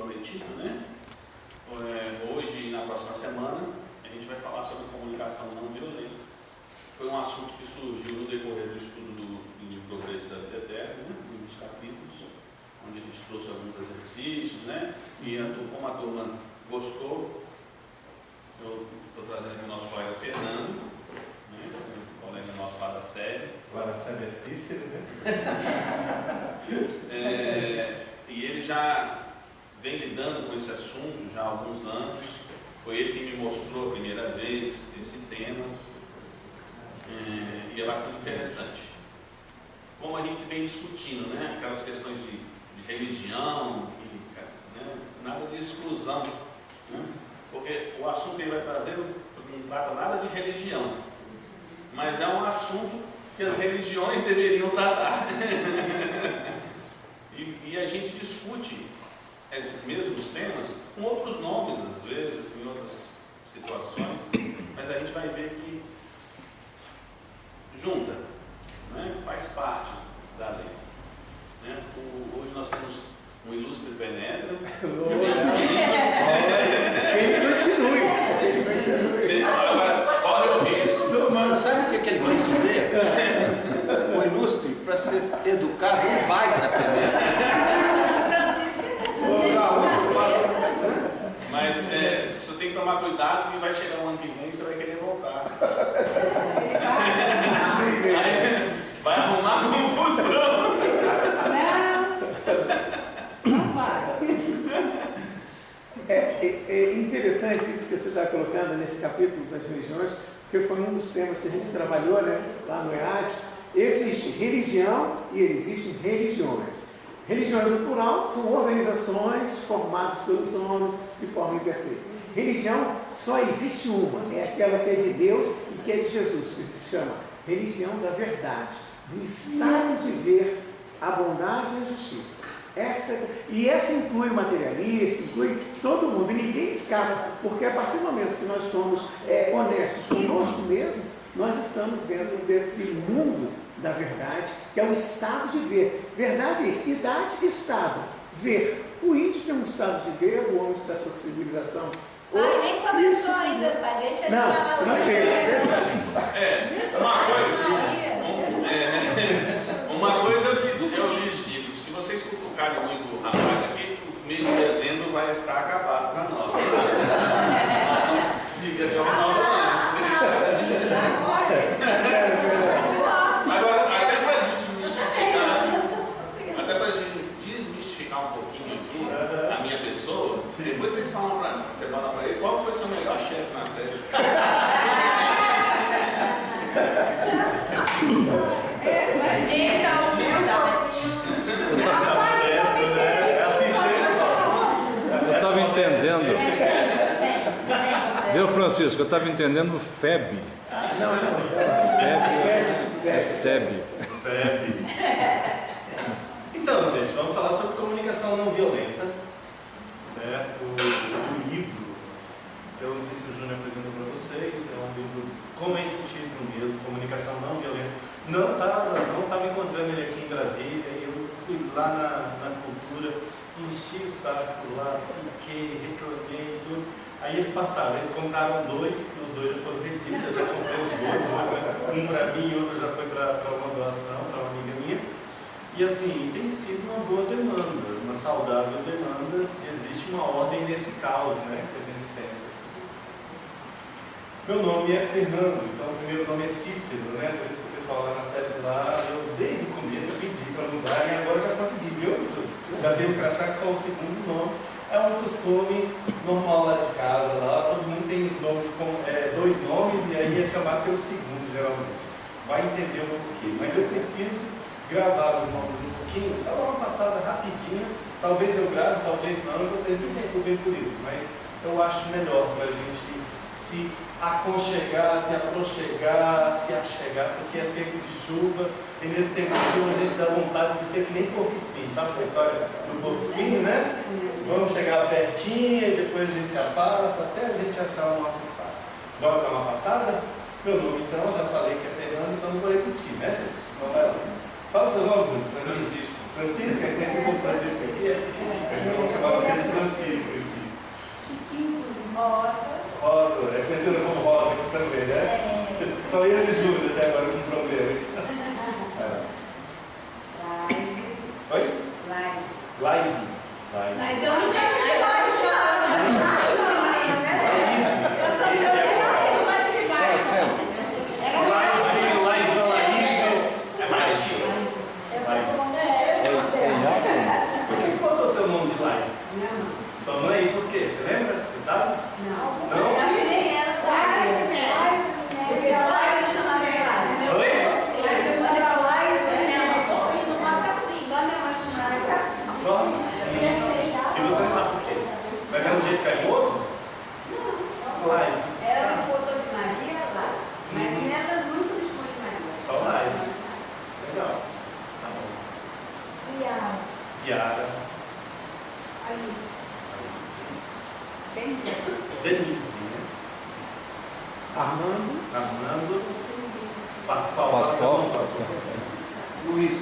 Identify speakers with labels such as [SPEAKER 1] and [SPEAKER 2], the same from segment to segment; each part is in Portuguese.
[SPEAKER 1] prometido, né? Hoje e na próxima semana a gente vai falar sobre comunicação não violenta. Foi um assunto que surgiu no decorrer do estudo do livro Progresso da Vida Eterna, né? Um dos capítulos, onde a gente trouxe alguns exercícios, né? E como a turma gostou, eu estou trazendo aqui o nosso colega Fernando, né? O colega nosso lá da sede.
[SPEAKER 2] Lá na sede é Cícero, né?
[SPEAKER 1] E ele já vem lidando com esse assunto já há alguns anos. Foi ele que me mostrou a primeira vez esse tema. E é bastante interessante. Como a gente vem discutindo, né? Aquelas questões de religião, né? Nada de exclusão, né? Porque o assunto que ele vai trazer não trata nada de religião, mas é um assunto que as religiões deveriam tratar. e a gente discute esses mesmos temas com outros nomes, às vezes, em outras situações, mas a gente vai ver que junta, né? Faz parte da lei. Né? Hoje nós temos um ilustre penetra. Agora, olha o risco.
[SPEAKER 3] Você sabe o que ele quis dizer? O ilustre, para ser educado, um baita penetra.
[SPEAKER 1] Mas você tem que tomar cuidado, porque vai chegar um ano que vem e você vai querer voltar. Vai arrumar confusão.
[SPEAKER 4] Não vai.
[SPEAKER 5] É interessante isso que você está colocando nesse capítulo das religiões, porque foi um dos temas que a gente trabalhou, né, lá no EAD. Existe religião e existem religiões. Religiões no plural são organizações formadas pelos homens de forma imperfeita. Religião só existe uma, é aquela que é de Deus e que é de Jesus, que se chama religião da verdade, do estado de ver a bondade e a justiça. Essa inclui o materialista, inclui todo mundo, e ninguém escapa, porque a partir do momento que nós somos honestos conosco mesmo, nós estamos dentro desse mundo da verdade, que é o estado de ver. Verdade é isso, idade e estado. Ver. O índio tem um estado de ver, o homem da sua civilização.
[SPEAKER 4] Nem começou ainda, pai. Deixa ele falar.
[SPEAKER 1] Uma coisa eu lhes digo: se vocês cutucarem muito o rapaz aqui, o mês de dezembro vai estar acabado para nós. Nós vamos seguir até o final do ano, se deixar. Agora, até para desmistificar um pouquinho aqui a minha pessoa, depois você fala para ele qual foi seu melhor chefe na série.
[SPEAKER 6] Eu estava entendendo. Viu, Francisco? Eu estava entendendo FEB. FEB.
[SPEAKER 2] Então, gente, vamos falar sobre comunicação não violenta, certo? O livro, eu não sei se o Júnior apresentou para vocês, é um livro como é esse título mesmo, Comunicação Não Violenta. Não estava encontrando ele aqui em Brasília, e eu fui lá na cultura, enchi o saco lá, fiquei, reclamei, tudo. Aí eles passaram, eles compraram dois, e os dois já foram vendidos, eu já comprei os dois, um para mim e outro já foi para uma doação, para uma amiga minha. E assim, tem sido uma boa demanda, uma saudável demanda, existe uma ordem nesse caos, né, que a gente sente. Meu nome é Fernando, então o primeiro nome é Cícero, né, por isso que o pessoal lá na sede lá, eu desde o começo eu pedi para mudar e agora já consegui, viu? Já dei o crachá com o segundo nome. É um costume normal lá de casa, lá todo mundo tem os nomes com dois nomes e aí é chamado pelo segundo, geralmente. Vai entender o porquê, mas eu preciso gravar os nomes um pouquinho, só dar uma passada rapidinho, talvez eu grave, talvez não, e vocês me desculpem por isso, mas eu acho melhor para a gente se aconchegar, se aproxegar, se achegar, porque é tempo de chuva, e nesse tempo de chuva a gente dá vontade de ser que nem porco espinho, sabe a história do porco espinho, né? Vamos chegar pertinho e depois a gente se afasta, até a gente achar o nosso espaço. Bora dar uma passada? Meu nome então, já falei que é Fernando, então não vou repetir, né, gente? Então vai lá. Fala seu nome, Francisco. Francisco, é conhecido como Francisco aqui? Vamos chamar você de Francisco. Só eu e Júlio até agora com problema. Oi? Laise.
[SPEAKER 4] Mas eu não chamo de Laise.
[SPEAKER 2] Por que botou seu nome de Laise? Sua mãe, por quê? Você lembra? Você sabe? Não? Oi? Só? E você não sabe por quê? Mas é um jeito carinhoso? Laise.
[SPEAKER 4] Ela me botou de Maria lá, mas ela nunca me chamou de Maria.
[SPEAKER 2] Só Laise. Legal. Tá bom.
[SPEAKER 4] E a
[SPEAKER 2] Yara.
[SPEAKER 4] Alice?
[SPEAKER 2] Denise, né? Armando. Pascoal.
[SPEAKER 6] Pascoal.
[SPEAKER 2] Luiz.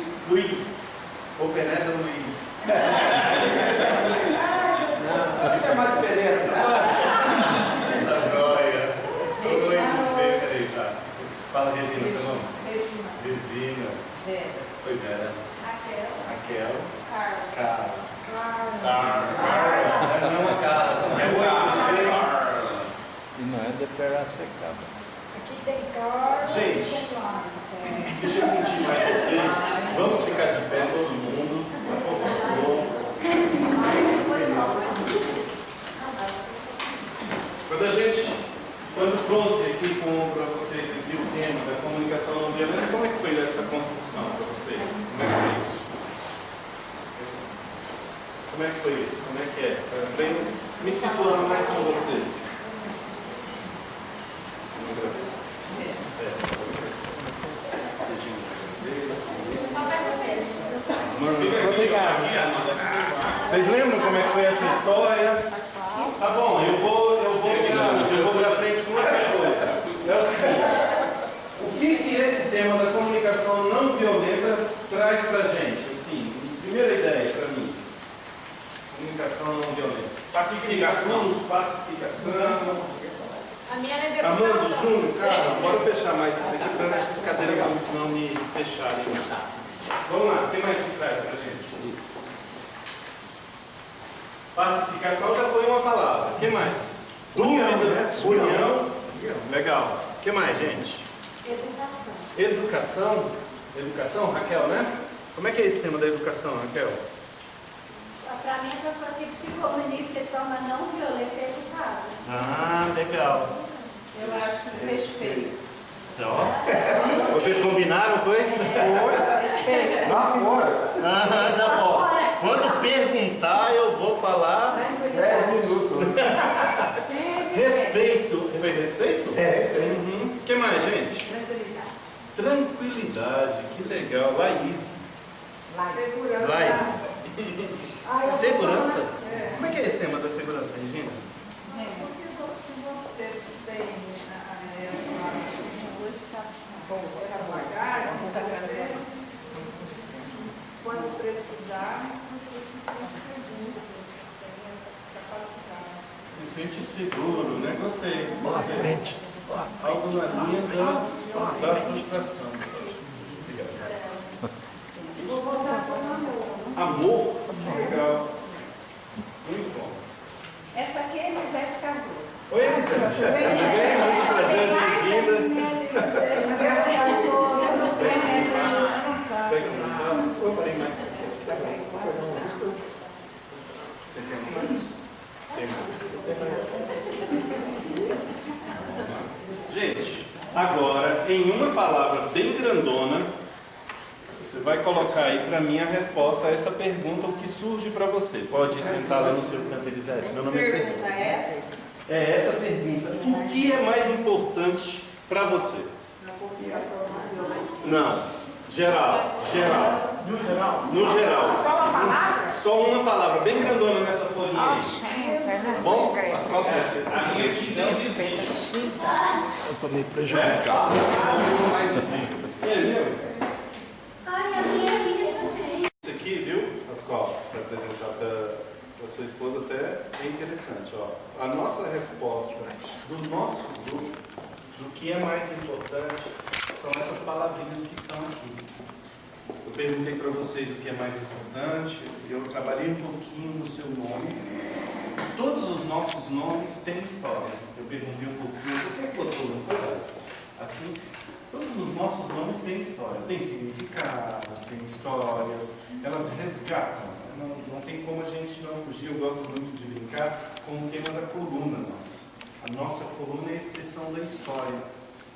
[SPEAKER 2] Ou Penélope Luiz.
[SPEAKER 5] Pode chamar de Pereira.
[SPEAKER 2] Tá joia. Oi, peraí, tá. Fala, Regina, seu nome? Regina. Foi Vera. Raquel. Carla. Não é uma Carla, não é Carla.
[SPEAKER 6] E não é de Piracicaba.
[SPEAKER 4] Aqui tem Carla.
[SPEAKER 2] Gente, deixa eu sentir mais vocês. Vamos ficar de pé todo mundo, por favor. Quando trouxe aqui para vocês aqui o tema da comunicação não violenta, como é que foi essa construção para vocês? Como é que foi isso? Como é que foi isso? Como é que é? Para me situando mais com vocês.
[SPEAKER 5] Obrigado.
[SPEAKER 2] Vocês lembram como é que foi essa história? Tá bom, eu vou para frente com outra coisa. É o seguinte, o que esse tema da comunicação não violenta traz pra gente? Assim, primeira ideia para mim. Comunicação não violenta. Pacificação.
[SPEAKER 4] A minha é
[SPEAKER 2] Amando, Júnior, cara, bora fechar mais isso aqui para essas cadeiras não me fecharem mais. Vamos lá, o que mais que traz pra gente? Pacificação já foi uma palavra. O que mais? União. Legal. O que mais, gente?
[SPEAKER 4] Educação.
[SPEAKER 2] Educação, Raquel, né? Como é que é esse tema da educação, Raquel?
[SPEAKER 4] Para mim, a pessoa que se comunica de forma não violenta é educada.
[SPEAKER 2] Ah, legal.
[SPEAKER 4] Eu acho que respeito.
[SPEAKER 2] Só? Vocês combinaram, foi?
[SPEAKER 4] Respeito.
[SPEAKER 2] Ah, já foi. Quando perguntar, eu vou falar
[SPEAKER 5] 10 minutos.
[SPEAKER 2] respeito. Foi respeito?
[SPEAKER 5] É, isso aí.
[SPEAKER 2] O que mais, gente? Tranquilidade. Que legal. Laís. Segurança? Como é que é esse tema da segurança, Regina?
[SPEAKER 7] Porque você tem uma bagagem, quando precisar,
[SPEAKER 2] Se sente seguro, né? Gostei. Gostei. Algo na linha da frustração. Amor? Legal. Muito bom.
[SPEAKER 4] Essa aqui é Elisete Cardoso.
[SPEAKER 2] Oi, Elisete. Tudo bem? Muito prazer, bem-vinda. Tem mais. Você quer mais? Tem mais. Gente, agora, em uma palavra bem grandona, você vai colocar aí para mim a resposta a essa pergunta, o que surge para você. Pode sentar lá no seu canto, Elisete. Meu nome é Pedro.
[SPEAKER 7] pergunta essa,
[SPEAKER 2] É essa pergunta. O que é mais importante para você?
[SPEAKER 7] na comunicação não violenta.
[SPEAKER 2] Não. Geral.
[SPEAKER 7] No geral?
[SPEAKER 2] No geral.
[SPEAKER 7] Só uma palavra?
[SPEAKER 2] Só uma palavra bem grandona nessa folhinha aí. Tá bom? As calças.
[SPEAKER 6] Eu tô meio prejudicado.
[SPEAKER 2] E aí, meu?
[SPEAKER 4] Ai, a minha também.
[SPEAKER 2] Isso aqui, viu, Pascoal, para apresentar para sua esposa até é interessante. Ó. A nossa resposta do nosso grupo do que é mais importante, são essas palavrinhas que estão aqui. Eu perguntei para vocês o que é mais importante, eu trabalhei um pouquinho no seu nome. Todos os nossos nomes têm história. Eu perguntei um pouquinho, por que botou, não foi assim? Todos os nossos nomes têm história, têm significados, têm histórias, elas resgatam. Não tem como a gente não fugir. Eu gosto muito de brincar com o tema da coluna nossa. A nossa coluna é a expressão da história.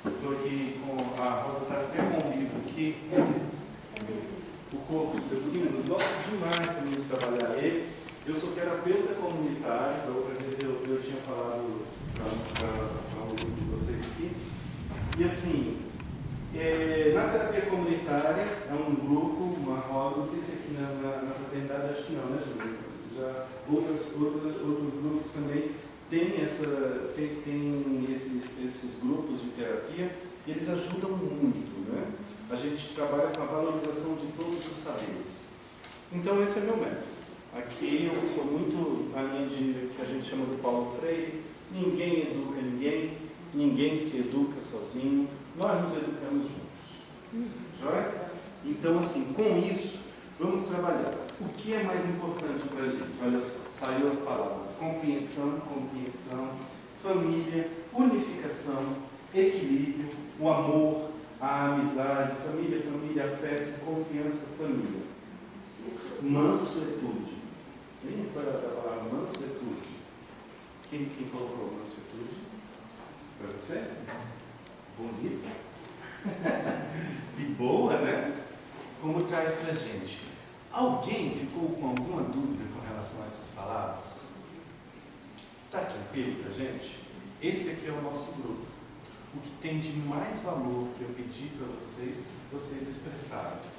[SPEAKER 2] Estou aqui com a Rosa, está até com um livro aqui, O Corpo dos Seus Símbolos. Gosto demais também de trabalhar ele. Eu sou terapeuta comunitário, da outra vez eu tinha falado para um grupo de vocês aqui. E assim, na terapia comunitária é um grupo, uma roda, não sei se aqui na fraternidade, acho que não, né, Júlio? Já outros grupos também têm esses grupos de terapia e eles ajudam muito, né? A gente trabalha com a valorização de todos os saberes. Então esse é meu método. Aqui eu sou muito na linha de que a gente chama do Paulo Freire, ninguém educa ninguém, ninguém se educa sozinho, nós nos educamos juntos. Joia? Então assim, com isso, vamos trabalhar. O que é mais importante para a gente? Olha só, saiu as palavras: compreensão, família, unificação, equilíbrio, o amor, a amizade, família, afeto, confiança, família. Mansuetude. Quem foi a palavra mansuetude? Quem colocou mansuetude? Para você? Bonita. E boa, né? Como traz para a gente. Alguém ficou com alguma dúvida com relação a essas palavras? Está tranquilo para a gente? Esse aqui é o nosso grupo. O que tem de mais valor que eu pedi para vocês expressaram.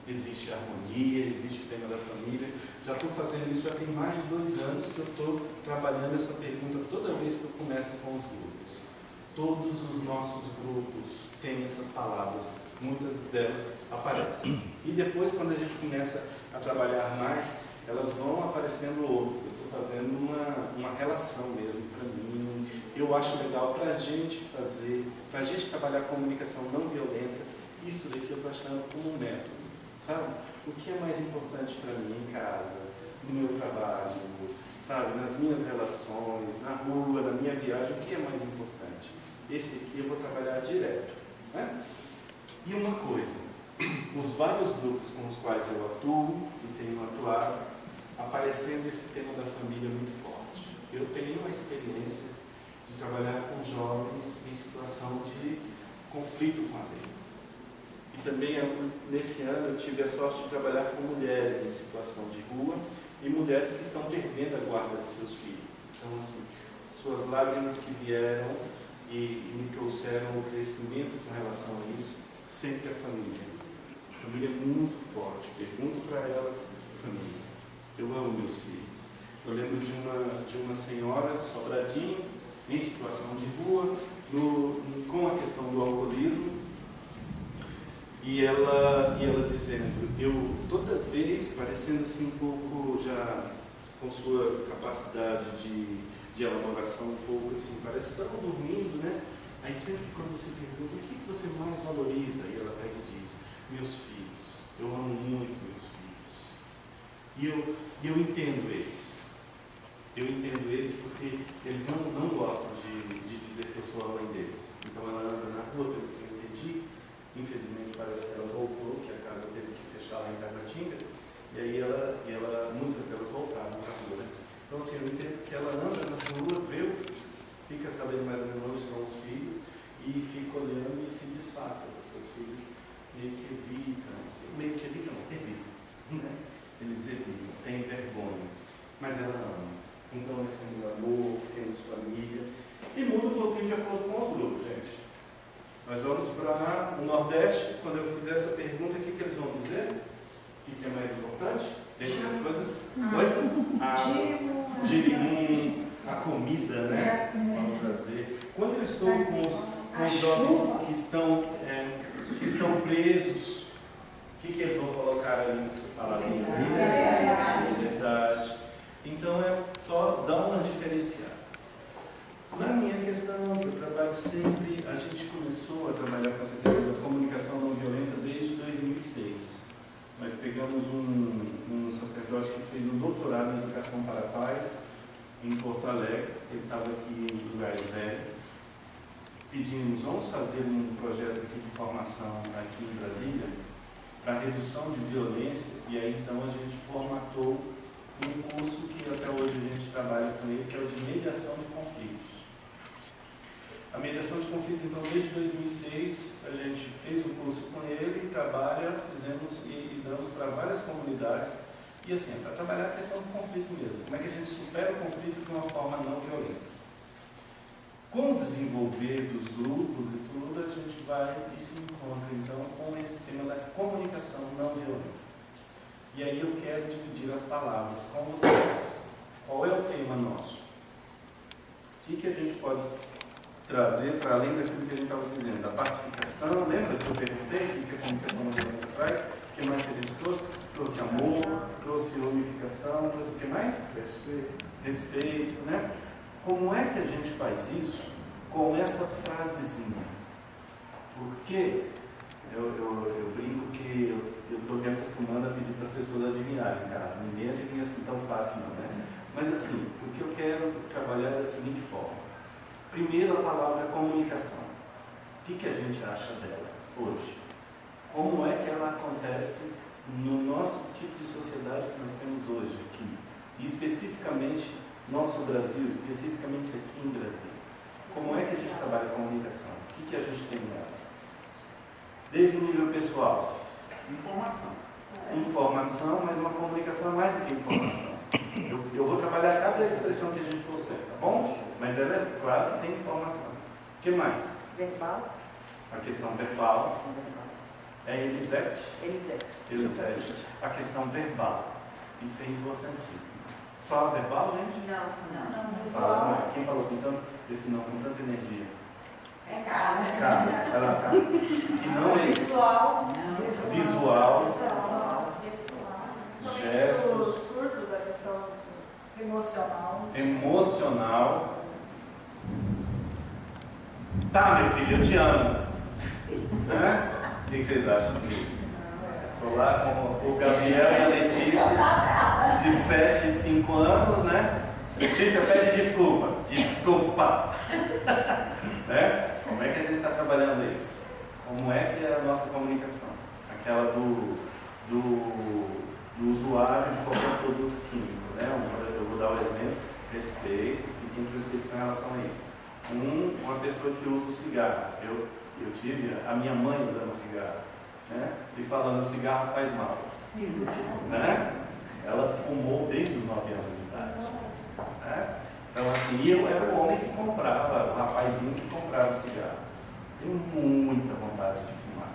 [SPEAKER 2] Existe a harmonia, existe o tema da família. Já estou fazendo isso, já tem mais de 2 anos que eu estou trabalhando essa pergunta toda vez que eu começo com os grupos. Todos os nossos grupos têm essas palavras, muitas delas aparecem. E depois, quando a gente começa a trabalhar mais, elas vão aparecendo outro. Eu estou fazendo uma relação mesmo para mim. Eu acho legal para a gente fazer, para a gente trabalhar comunicação não violenta. Isso daqui eu estou achando como um método. Sabe? O que é mais importante para mim em casa, no meu trabalho, sabe? Nas minhas relações, na rua, na minha viagem, o que é mais importante? Esse aqui eu vou trabalhar direto. Né? E uma coisa, os vários grupos com os quais eu atuo e tenho atuado, aparecendo esse tema da família muito forte. Eu tenho a experiência de trabalhar com jovens em situação de conflito com a lei. E também, nesse ano, eu tive a sorte de trabalhar com mulheres em situação de rua e mulheres que estão perdendo a guarda de seus filhos. Então, assim, suas lágrimas que vieram e me trouxeram o crescimento com relação a isso, sempre a família. A família é muito forte. Pergunto para elas, família. Eu amo meus filhos. Eu lembro de uma senhora de Sobradinho, em situação de rua, com a questão do alcoolismo, e ela dizendo, eu toda vez, parecendo assim um pouco já com sua capacidade de elaboração um pouco assim, parece que estavam dormindo, né? Aí sempre quando você pergunta, o que você mais valoriza? E ela pega e diz, meus filhos, eu amo muito meus filhos. E eu entendo eles. Eu entendo eles porque eles não gostam de dizer que eu sou a mãe deles. Então ela anda na rua, pelo que eu entendi, infelizmente parece que ela voltou, que a casa teve que fechar lá em Tabatinga, e aí muitas delas voltaram para a rua. Né? Então assim, eu entendo que ela anda na rua, fica sabendo mais ou menos onde estão os filhos, e fica olhando e se disfarça, porque os filhos meio que evitam, né? Eles evitam, têm vergonha, mas ela ama. Então nós temos amor, temos família, e muda um pouquinho de acordo com os grupos, gente. Nós vamos para o Nordeste, quando eu fizer essa pergunta, o que eles vão dizer? O que é mais importante? Dentre as coisas? Água, girimum, a comida, né? Vamos trazer. Quando eu estou com os jovens que estão presos, o que eles vão colocar ali nessas palavrinhas? Verdade. Então é só dar umas diferenciadas. Na minha questão eu trabalho sempre, a gente começou a trabalhar com essa questão da comunicação não violenta desde 2006. Nós pegamos um sacerdote que fez um doutorado em Educação para a Paz em Porto Alegre, ele estava aqui em Lugares Velhos. Pedimos, vamos fazer um projeto aqui de formação aqui em Brasília para redução de violência, e aí então a gente formatou um curso que até hoje a gente trabalha com ele, que é o de mediação de conflitos. A mediação de conflitos, então, desde 2006, a gente fez um curso com ele, fizemos e damos para várias comunidades. E assim, para trabalhar a questão do conflito mesmo. Como é que a gente supera o conflito de uma forma não violenta? Com o desenvolver dos grupos e tudo, a gente vai e se encontra, então, com esse tema da comunicação não violenta. E aí eu quero dividir as palavras com vocês. Qual é o tema nosso? O que a gente pode trazer para além daquilo que a gente estava dizendo, da pacificação? Lembra que eu perguntei o que a comunicação não violenta traz? O que mais que a gente trouxe? Trouxe amor, trouxe unificação, trouxe o que mais? Respeito, né? Como é que a gente faz isso com essa frasezinha? Porque eu brinco que eu estou me acostumando a pedir para as pessoas adivinharem, cara. Ninguém adivinha assim tão fácil, não, né? Mas assim, o que eu quero trabalhar é da seguinte forma. Primeiro, a palavra comunicação. O que a gente acha dela hoje? Como é que ela acontece no nosso tipo de sociedade que nós temos hoje aqui? E especificamente, nosso Brasil, especificamente aqui em Brasília. Como é que a gente trabalha a comunicação? O que a gente tem nela? Desde o nível pessoal.
[SPEAKER 1] Informação.
[SPEAKER 2] Informação, mas uma comunicação é mais do que informação. Eu vou trabalhar cada expressão que a gente trouxer, tá bom? Mas ela é claro que tem informação. O que mais?
[SPEAKER 7] Verbal.
[SPEAKER 2] A questão verbal. É Elisete?
[SPEAKER 7] Elisete.
[SPEAKER 2] A questão verbal. Isso é importantíssimo. Só a verbal, gente?
[SPEAKER 7] Não.
[SPEAKER 2] Fala mais. Quem falou com tanto, esse não com tanta energia?
[SPEAKER 7] É cara.
[SPEAKER 2] Ela que não é isso. Visual. Gestos.
[SPEAKER 7] Surdos, a questão
[SPEAKER 2] Emocional. Tá, meu filho, eu te amo. Né? O que vocês acham disso? Estou lá com o Gabriel e a Letícia, de 7 e 5 anos, né? Letícia, pede desculpa. Desculpa. Né? Como é que a gente está trabalhando isso? Como é que é a nossa comunicação? Aquela do usuário de qualquer produto químico, né? Eu vou dar o exemplo, respeito, fiquem tranquilos com relação a isso. Uma pessoa que usa o cigarro, eu tive a minha mãe usando cigarro, né? E falando o cigarro faz mal, né? Ela fumou desde os 9 anos de idade, né? Então assim, eu era o homem que comprava, o rapazinho que comprava cigarro. Tenho muita vontade de fumar,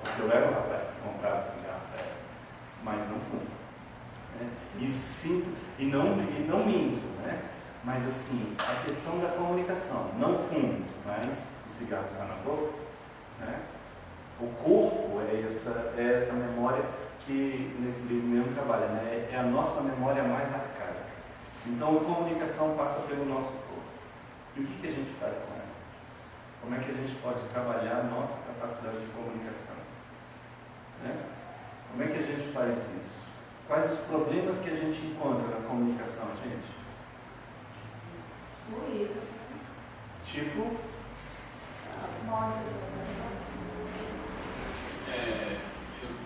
[SPEAKER 2] porque eu era o rapaz que comprava cigarro, mas não fumo, né? E sinto, e não minto, né? Mas assim, a questão da comunicação, não fumo, mas o cigarro está na boca, né? O corpo é essa memória que nesse livro mesmo trabalha, né? É a nossa memória mais arcaica. Então a comunicação passa pelo nosso corpo. E o que a gente faz com ela? Como é que a gente pode trabalhar a nossa capacidade de comunicação? Né? Como é que a gente faz isso? Quais os problemas que a gente encontra na comunicação, gente? Tipo?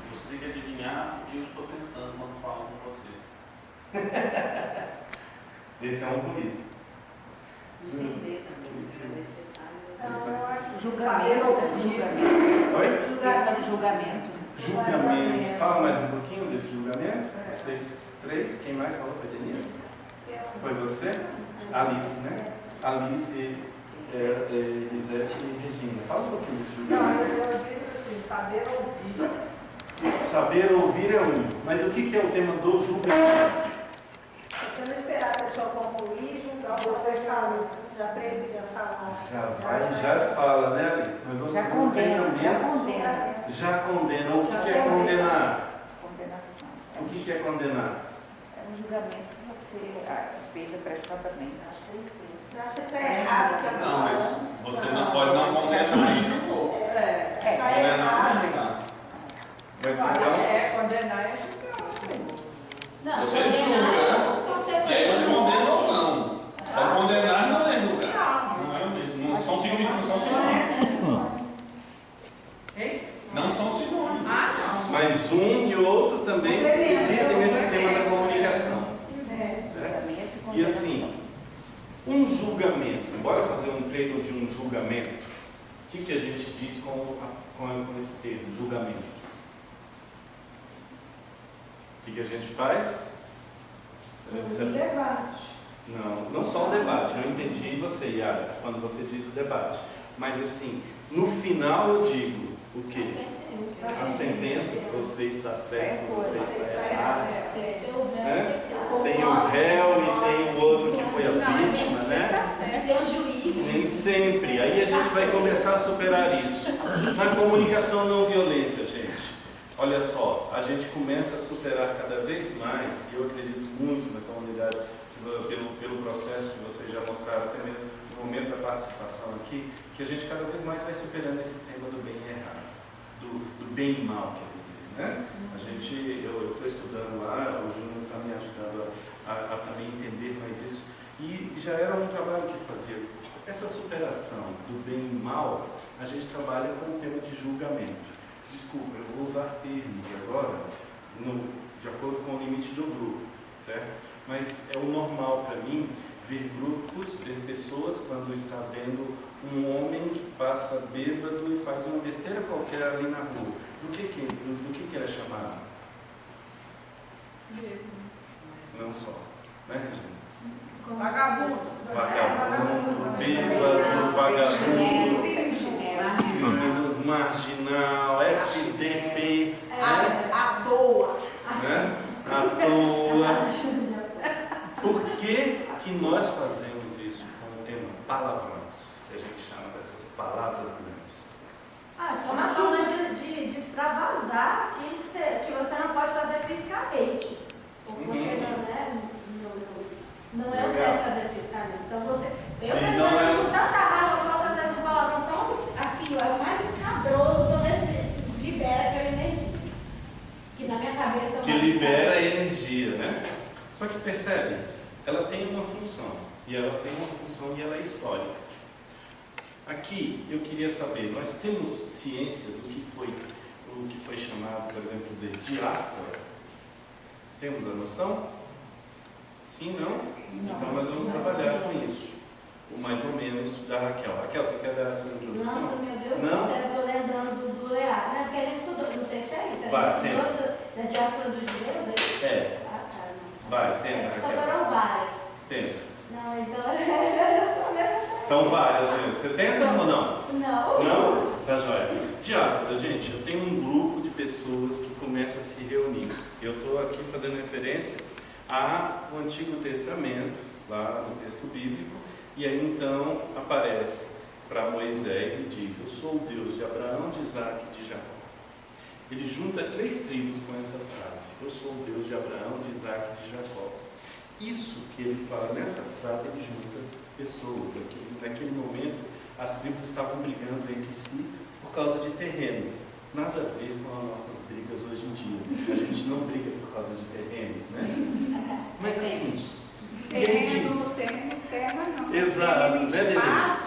[SPEAKER 1] Você tem que adivinhar o que eu estou pensando quando falo com você.
[SPEAKER 2] Esse é um bonito.
[SPEAKER 7] Entender também.
[SPEAKER 2] Julgamento. Oi?
[SPEAKER 7] Questão de julgamento.
[SPEAKER 2] Julgamento. Fala mais um pouquinho desse julgamento. Vocês três. Quem mais falou? Foi Denise? Foi você? Alice, né? Alice, Elisete e Regina. Fala um pouquinho desse julgamento.
[SPEAKER 7] Eu disse assim, saber ouvir.
[SPEAKER 2] Saber ouvir é um. Mas o que é o tema do julgamento?
[SPEAKER 8] Você não esperar a pessoa concluir, julgar, você já aprende, já fala.
[SPEAKER 2] Já vai, já fala, né, Alice? Nós vamos fazer um treinamento. Já condena. O que é condenar?
[SPEAKER 7] Condenação.
[SPEAKER 2] O que é condenar?
[SPEAKER 7] É um julgamento que você fez a pressão também.
[SPEAKER 8] Eu acho que está errado que eu
[SPEAKER 1] Não, mas
[SPEAKER 8] falando.
[SPEAKER 1] você não pode não condenar e julgou.
[SPEAKER 8] Isso aí é
[SPEAKER 1] Condenar não
[SPEAKER 8] errado.
[SPEAKER 1] julgar.
[SPEAKER 2] Mas então,
[SPEAKER 7] Condenar é julgar.
[SPEAKER 4] Não,
[SPEAKER 1] Você
[SPEAKER 4] condenar,
[SPEAKER 1] julga,
[SPEAKER 4] você
[SPEAKER 1] e aí você condena ou não. Então condenar não é julgar.
[SPEAKER 7] Não.
[SPEAKER 1] Não é o mesmo. Não são sinônimos, não são sinônimos. Não são sinônimos.
[SPEAKER 2] mas um e outro também existem nesse tema da comunicação. Né? E assim, um julgamento, bora fazer um treino de um julgamento. O que a gente diz com esse termo, julgamento? O que a gente faz?
[SPEAKER 8] Um debate.
[SPEAKER 2] Não só o debate. Eu entendi você, Yara, quando você diz o debate. Mas assim, no final eu digo o quê? A sentença, você está certo, você está errado. Né? Tem o réu e tem o outro que foi a vítima, né?
[SPEAKER 4] Tem um juiz.
[SPEAKER 2] Nem sempre. Aí a gente vai começar a superar isso. Na comunicação não violenta, gente. Olha só, a gente começa a superar cada vez mais, e eu acredito muito na comunidade, pelo processo que vocês já mostraram, até mesmo no momento da participação aqui, que a gente cada vez mais vai superando esse tema do bem e errado, do bem e mal, quer dizer, né? Eu estou estudando lá, o Júnior está me ajudando a também entender mais isso, e já era um trabalho que fazia. Essa superação do bem e mal, a gente trabalha com o tema de julgamento. Desculpa, eu vou usar termos agora, de acordo com o limite do grupo, certo? Mas é o normal para mim ver grupos, ver pessoas quando está vendo um homem que passa bêbado e faz uma besteira qualquer ali na rua. Do que é chamado? Não só, né, Regina?
[SPEAKER 7] Vagabundo.
[SPEAKER 2] Vagabundo, bêbado, vagabundo, criminoso, marginal, FDP,
[SPEAKER 7] À toa.
[SPEAKER 2] né? À toa. Por que nós fazemos isso com o tema palavrões, que a gente chama dessas palavras grandes?
[SPEAKER 4] Acho que é uma forma de extravasar aquilo que você não pode fazer fisicamente. Porque você não é o certo fazer fisicamente. Então eu com tanta raiva, só às vezes um palavrão tão assim, é o mais escabroso, talvez libera aquela energia. Que na minha cabeça
[SPEAKER 2] Que libera a energia, né? Só que percebe, ela tem uma função, e ela é histórica. Aqui eu queria saber, nós temos ciência do que foi chamado, por exemplo, de diáspora? Temos a noção? Sim, não? Então nós vamos trabalhar com isso. O mais ou menos da Raquel. Raquel, você quer dar a sua introdução?
[SPEAKER 4] Nossa, meu Deus
[SPEAKER 2] Não?
[SPEAKER 4] do céu, eu estou lembrando do EA. Não, porque a gente estudou, não sei se é isso, a
[SPEAKER 2] Vai,
[SPEAKER 4] gente estudou da diáspora dos judeus, é isso?
[SPEAKER 2] É.
[SPEAKER 4] Ah, tá, não.
[SPEAKER 2] Vai, tenta,
[SPEAKER 4] Só
[SPEAKER 2] Raquel.
[SPEAKER 4] foram várias.
[SPEAKER 2] Tenta.
[SPEAKER 4] Não, então eu só lembro.
[SPEAKER 2] São várias, gente. Você tenta ou não?
[SPEAKER 4] Não.
[SPEAKER 2] Não? Tá joia. Diáspora, gente, eu tenho um grupo de pessoas que começa a se reunir. Eu estou aqui fazendo referência ao Antigo Testamento, lá no texto bíblico, e aí então aparece para Moisés e diz: eu sou o Deus de Abraão, de Isaac e de Jacó. Ele junta 3 tribos com essa frase: eu sou o Deus de Abraão, de Isaac e de Jacó. Isso que ele fala nessa frase, ele junta pessoas. Naquele momento, as tribos estavam brigando entre si por causa de terreno. Nada a ver com as nossas brigas hoje em dia. A gente não briga por causa de terrenos, né? Mas assim, e aí diz...
[SPEAKER 7] Terra não.
[SPEAKER 2] Exato, né, Denise?
[SPEAKER 7] Espaço,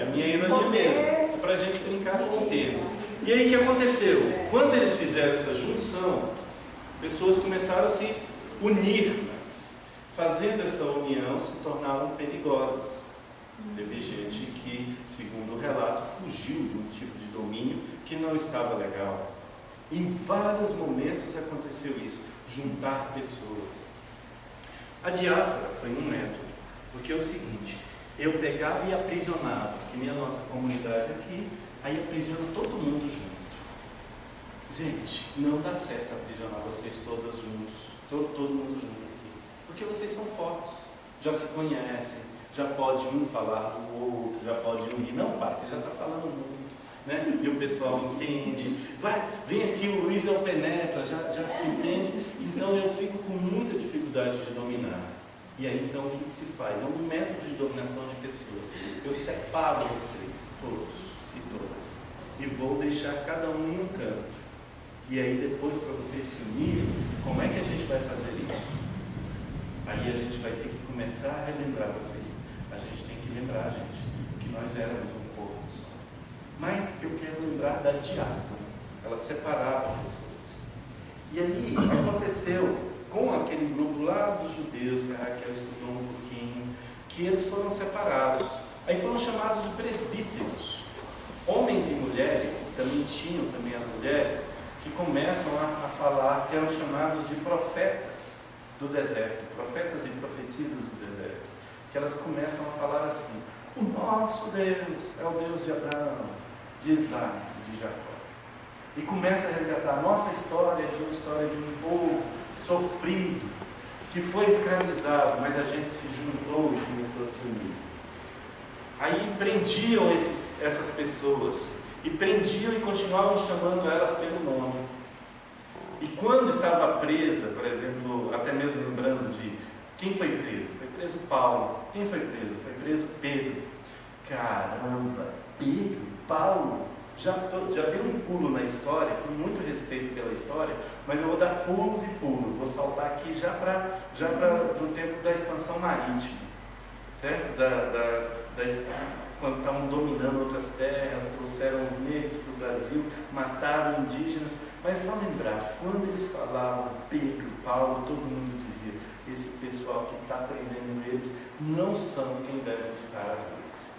[SPEAKER 2] A minha ironia mesmo. É para a gente brincar com o termo. E aí o que aconteceu? Quando eles fizeram essa junção, as pessoas começaram a se unir, mas fazendo essa união se tornaram perigosas. Teve gente que, segundo o relato, fugiu de um tipo de domínio que não estava legal. Em vários momentos aconteceu isso, juntar pessoas. A diáspora foi um método, porque é o seguinte: eu pegava e aprisionava, que nem a nossa comunidade aqui, aí aprisiona todo mundo junto. Gente, não dá certo aprisionar vocês todas juntos, todo mundo junto aqui, porque vocês são fortes, já se conhecem, já pode um falar do outro, já pode um rir. Não, pai, você já está falando muito, né? E o pessoal entende. Vem aqui, o Luiz é o penetra, já se entende. Então eu fico com muita dificuldade de dominar. E aí então o que se faz? É um método de dominação de pessoas. Eu separo vocês, todos e todas, e vou deixar cada um em um canto. E aí depois, para vocês se unirem, como é que a gente vai fazer isso? Aí a gente vai ter que começar a relembrar vocês. A gente tem que lembrar, gente, que nós éramos um povo só. Mas eu quero lembrar da diáspora. Ela separava pessoas. E aí aconteceu com aquele grupo lá dos judeus, que a Raquel estudou um pouquinho, que eles foram separados. Aí foram chamados de presbíteros. Homens e mulheres, também tinham também as mulheres, que começam a falar, que eram chamados de profetas do deserto, profetas e profetisas do deserto, que elas começam a falar assim: o nosso Deus é o Deus de Abraão, de Isaac, de Jacó. E começa a resgatar a nossa história de uma história de um povo sofrido, que foi escravizado, mas a gente se juntou e começou a se unir. Aí prendiam essas pessoas, e prendiam e continuavam chamando elas pelo nome. E quando estava presa, por exemplo, até mesmo lembrando de quem foi preso? Foi preso Paulo. Quem foi preso? Foi preso Pedro. Caramba, Pedro, Paulo, já deu um pulo na história, com muito respeito pela história, mas eu vou dar pulos e pulos, vou saltar aqui já para o tempo da expansão marítima, certo? Quando estavam dominando outras terras, trouxeram os negros para o Brasil, mataram indígenas. Mas só lembrar, quando eles falavam Pedro, Paulo, todo mundo dizia: esse pessoal que está prendendo eles não são quem deve ditar as leis.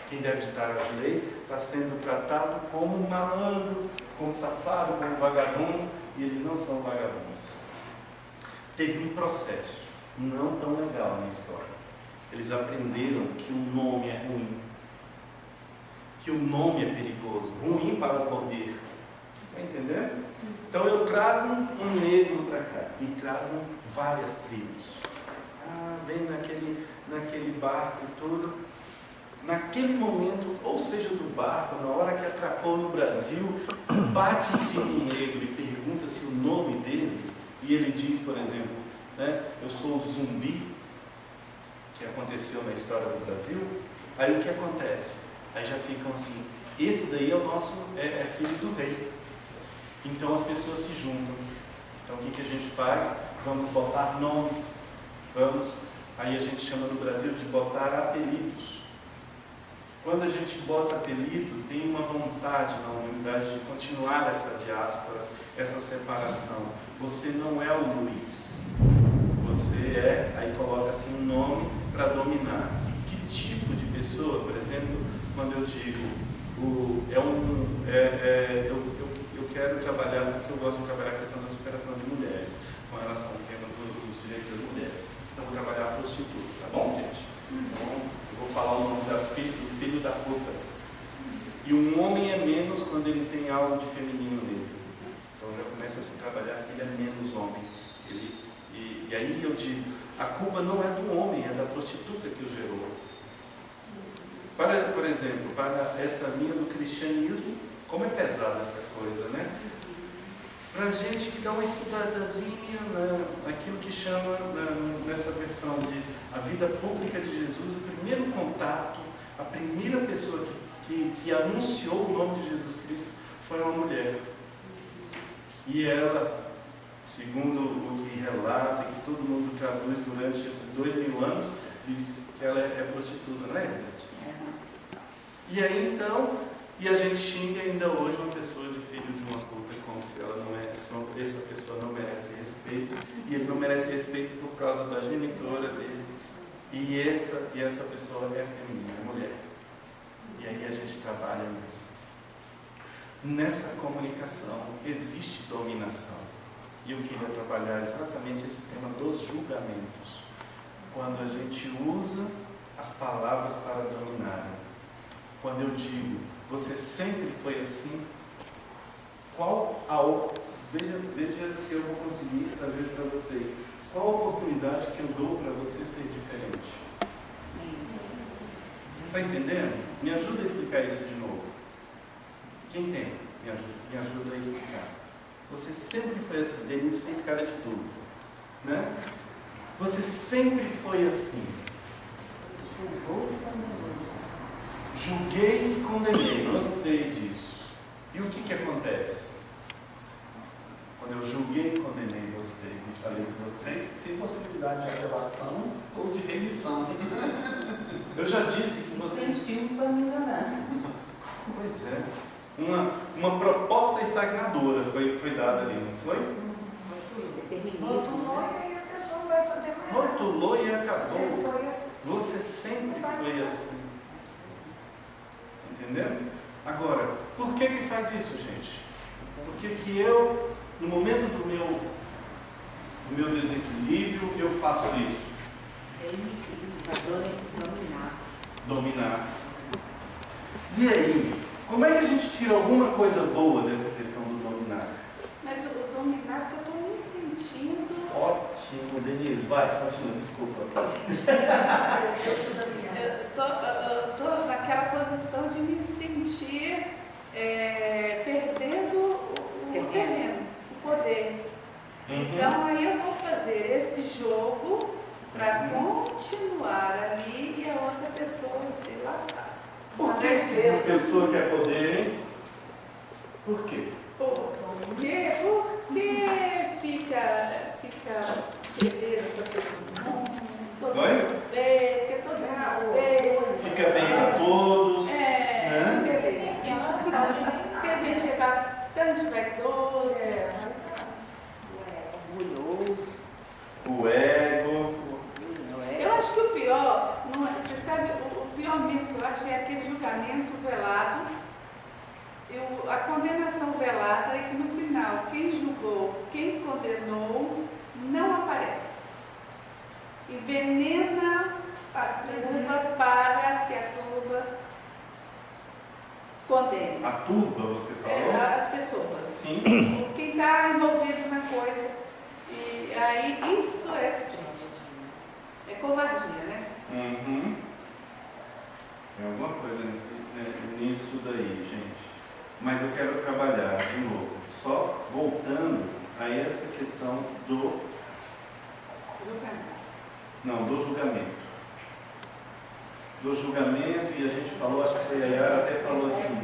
[SPEAKER 2] Quem deve ditar as leis está sendo tratado como um malandro, como safado, como vagabundo, e eles não são vagabundos. Teve um processo não tão legal na história. Eles aprenderam que o nome é ruim, que o nome é perigoso, ruim para o poder. Está entendendo? Então eu trago um negro para cá e trago várias tribos. Vem naquele barco e tudo. Naquele momento, ou seja, do barco, na hora que atracou no Brasil, bate-se um negro e pergunta-se o nome dele, e ele diz, por exemplo, né, eu sou o Zumbi, que aconteceu na história do Brasil. Aí o que acontece? Aí já ficam assim: esse daí é o nosso filho do rei. Então as pessoas se juntam. Então o que a gente faz? Vamos botar nomes. Aí a gente chama no Brasil de botar apelidos. Quando a gente bota apelido, tem uma vontade na humanidade de continuar essa diáspora, essa separação. Você não é o Luiz. Você é, aí coloca-se um nome para dominar. Que tipo de pessoa, por exemplo, quando eu digo, eu quero trabalhar, porque eu gosto de trabalhar a questão da superação de mulheres, com relação ao tema dos direitos das mulheres. Então vou trabalhar a prostituta, tá bom, gente? Então eu vou falar o nome do filho da puta. E um homem é menos quando ele tem algo de feminino nele. Então já começa a se trabalhar que ele é menos homem. E aí eu digo, a culpa não é do homem, é da prostituta que o gerou. Por exemplo, para essa linha do cristianismo, como é pesada essa coisa, né? Para a gente que dá uma estudadazinha naquilo que chama, nessa versão de a vida pública de Jesus, o primeiro contato, a primeira pessoa que anunciou o nome de Jesus Cristo foi uma mulher. E ela, segundo o que relata e que todo mundo traduz durante esses 2000 anos, diz que ela é prostituta, não é, gente? E aí então, a gente xinga ainda hoje uma pessoa de filho de uma puta, como se essa pessoa não merece respeito, e ele não merece respeito por causa da genitora dele, e essa pessoa é feminina, é mulher. E aí a gente trabalha nisso. Nessa comunicação existe dominação. E eu queria trabalhar exatamente esse tema dos julgamentos. Quando a gente usa as palavras para dominar. Quando eu digo, você sempre foi assim, veja se eu vou conseguir trazer para vocês. Qual a oportunidade que eu dou para você ser diferente? Está entendendo? Me ajuda a explicar isso de novo. Quem tem? Me ajuda a explicar. Você sempre foi assim. Denise fez cara de tudo, né? Você sempre foi assim. Julguei e condenei. Gostei disso. E o que acontece? Quando eu julguei e condenei você e falei com você,
[SPEAKER 1] Sem possibilidade de revelação ou de remissão.
[SPEAKER 2] eu já disse que você...
[SPEAKER 7] Instinto para me enganar.
[SPEAKER 2] Pois é. Uma proposta estagnadora foi dada ali, não foi?
[SPEAKER 8] Rotulou e aí a pessoa não vai fazer mais nada.
[SPEAKER 2] Rotulou e acabou.
[SPEAKER 8] Você foi assim.
[SPEAKER 2] Você sempre foi assim. Entendeu? Agora, por que faz isso, gente? Por que eu, no momento do meu desequilíbrio, eu faço isso? Dominar. E aí, como é que a gente tira alguma coisa boa dessa questão do dominar?
[SPEAKER 7] Mas o dominar, porque eu estou me sentindo.
[SPEAKER 2] Ótimo, Denise. Vai, continua, desculpa.
[SPEAKER 7] Eu estou naquela posição de me sentir perdendo o terreno, o poder. Então aí eu vou fazer esse jogo para continuar ali e a outra pessoa se lascar.
[SPEAKER 2] Por que uma pessoa quer poder, hein? Por quê?
[SPEAKER 7] Porque fica querendo para todo mundo,
[SPEAKER 2] Oi?
[SPEAKER 7] quer todo mundo bem,
[SPEAKER 2] Fica bem para todos. Né?
[SPEAKER 7] porque a gente é bastante vaidoso.
[SPEAKER 2] O ego.
[SPEAKER 7] Eu acho que o pior, você sabe, o pior mesmo que eu acho é aquele julgamento velado, a condenação velada, é que no final, quem julgou, quem condenou, não aparece. Envenena a turba para que a turba condene.
[SPEAKER 2] A turba, você falou?
[SPEAKER 7] As pessoas.
[SPEAKER 2] Sim.
[SPEAKER 7] Quem está envolvido na coisa. E aí, isso é covardia, né?
[SPEAKER 2] Uhum. Tem alguma coisa nisso daí, gente. Mas eu quero trabalhar de novo, só voltando a essa questão do julgamento. Do julgamento, e a gente falou, acho que foi a Yara até falou assim,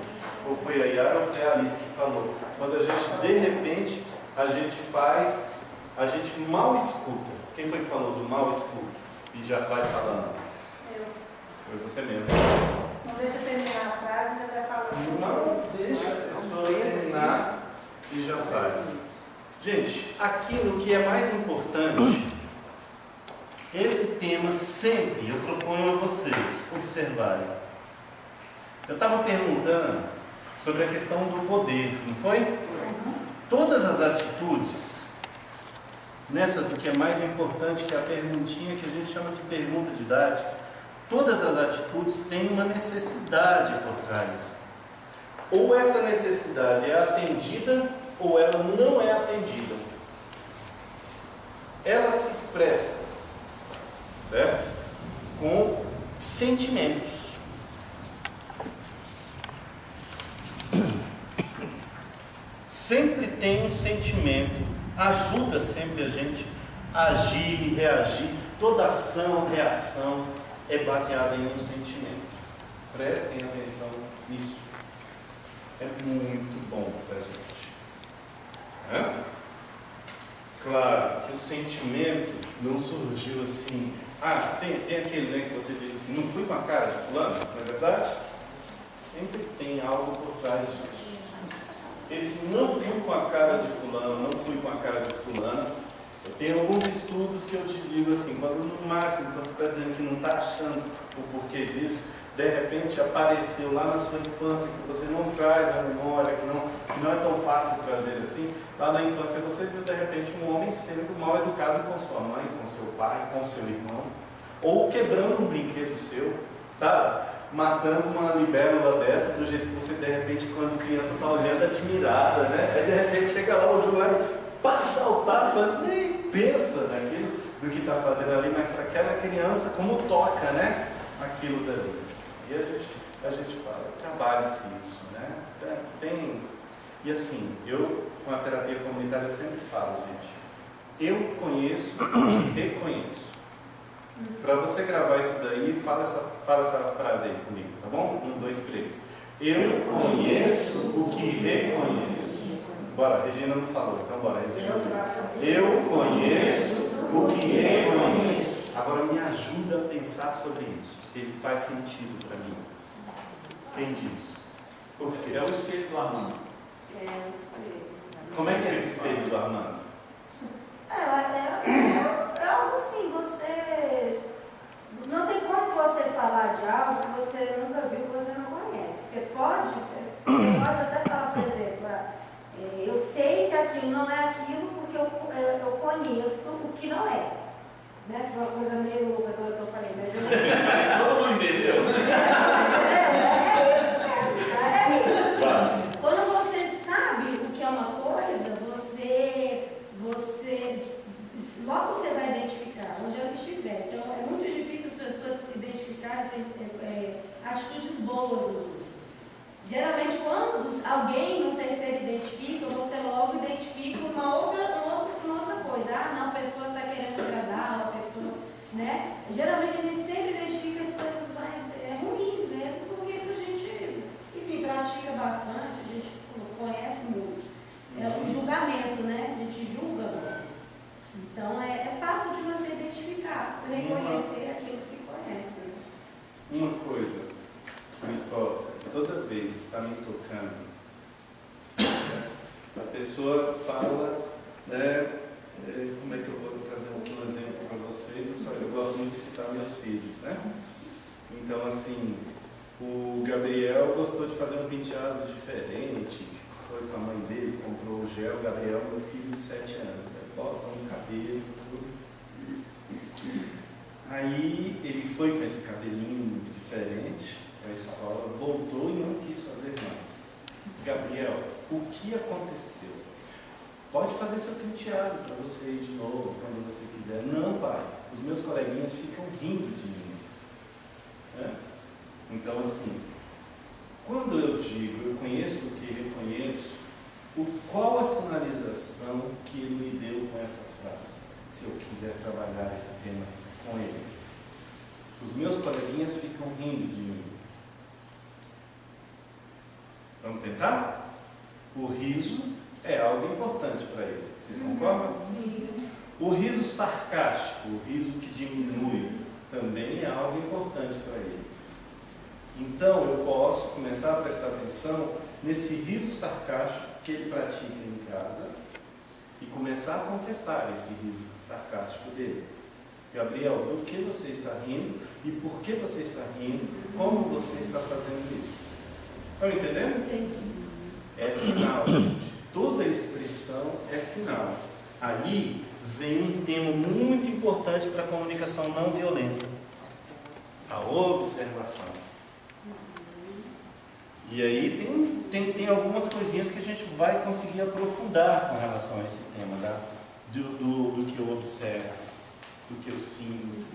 [SPEAKER 2] ou foi a Yara ou foi a Alice que falou, quando a gente, de repente, a gente mal escuta. Quem foi que falou do mal escuta? E já vai falando. Foi você mesmo.
[SPEAKER 8] Não deixa terminar a frase, já vai falando.
[SPEAKER 2] Não deixa a pessoa terminar e já faz. Gente, aquilo que é mais importante, esse tema sempre eu proponho a vocês observarem. Eu estava perguntando sobre a questão do poder, não foi? Todas as atitudes, nessa do que é mais importante, que é a perguntinha que a gente chama de pergunta didática, todas as atitudes têm uma necessidade por trás. Ou essa necessidade é atendida, ou ela não é atendida. Ela se expressa, certo? Com sentimentos. Sempre tem um sentimento, ajuda sempre a gente a agir e reagir. Toda ação, reação é baseada em um sentimento. Prestem atenção nisso. É muito bom para a gente. Claro que o sentimento não surgiu assim. Tem aquele, né, que você diz assim, não fui com a cara de fulano, não é verdade? Sempre tem algo por trás disso. Esse não fui com a cara de fulano, não fui com a cara de fulana. Eu tenho alguns estudos que eu te digo assim, quando no máximo você está dizendo que não está achando o porquê disso, de repente apareceu lá na sua infância, que você não traz a memória, que não é tão fácil trazer assim, lá na infância você viu de repente um homem sendo mal educado com sua mãe, com seu pai, com seu irmão, ou quebrando um brinquedo seu, sabe? Matando uma libélula dessa, do jeito que você de repente, quando criança está olhando, admirada, né? Aí de repente chega lá o João e dá o tapa, nem pensa naquilo do que está fazendo ali, mas para aquela criança, como toca, né? Aquilo dali. E a gente fala, trabalhe-se isso, né? E assim, eu com a terapia comunitária eu sempre falo, gente, eu conheço e reconheço. Para você gravar isso daí, fala essa frase aí comigo, tá bom? 1, 2, 3. Eu conheço o que reconheço. Bora, Regina não falou, então bora, Regina. Eu conheço o que reconheço. Agora me ajuda a pensar sobre isso, se ele faz sentido para mim. Quem diz? Por quê?
[SPEAKER 1] É o espelho do Armando.
[SPEAKER 2] Como é que é esse espelho do Armando?
[SPEAKER 4] É algo assim, você. Não tem como você falar de algo que você nunca viu, que você não conhece. Você pode até falar, por exemplo, eu sei que aquilo não é aquilo porque eu conheço o que não é. Né? Foi uma coisa meio louca que eu falei, mas eu.
[SPEAKER 1] Todo mundo entendeu, né?
[SPEAKER 4] É isso. Quando você sabe o que é uma coisa, logo você vai identificar onde ela estiver. Então é muito difícil as pessoas identificarem atitudes boas dos outros. Geralmente, quando alguém no terceiro identifica, você logo identifica uma outra coisa. Ah, não, a pessoa está querendo agradar, a pessoa, né? Geralmente a gente sempre identifica as coisas mais ruins mesmo, porque isso a gente, enfim, pratica bastante, a gente conhece muito. É um julgamento, né? A gente julga. Então é fácil de você identificar, reconhecer aquilo que se conhece.
[SPEAKER 2] Uma coisa que me toca, toda vez está me tocando, a pessoa fala, né, como é que eu vou trazer um exemplo para vocês? Eu gosto muito de citar meus filhos, né? Então, assim, o Gabriel gostou de fazer um penteado diferente, foi com a mãe dele, comprou o gel. Gabriel, meu filho de 7 anos, bota no cabelo, tudo. Aí ele foi com esse cabelinho diferente para a escola, voltou e não quis fazer mais. Gabriel, o que aconteceu? Pode fazer seu penteado para você ir de novo, quando você quiser. Não, pai, os meus coleguinhas ficam rindo de mim. Então, assim, quando eu digo, eu conheço o que reconheço, qual a sinalização que ele me deu com essa frase? Se eu quiser trabalhar esse tema com ele. Os meus coleguinhas ficam rindo de mim. Vamos tentar? O riso é algo importante para ele. Vocês concordam? O riso sarcástico, o riso que diminui, também é algo importante para ele. Então eu posso começar a prestar atenção nesse riso sarcástico que ele pratica em casa e começar a contestar esse riso sarcástico dele. Gabriel, do que você está rindo e por que você está rindo? Como você está fazendo isso? Estão entendendo?
[SPEAKER 4] Entendi.
[SPEAKER 2] É sinal, gente. Toda expressão é sinal. Aí vem um tema muito importante para a comunicação não violenta: a observação. E aí tem algumas coisinhas que a gente vai conseguir aprofundar com relação a esse tema, do que eu observo, do que eu sinto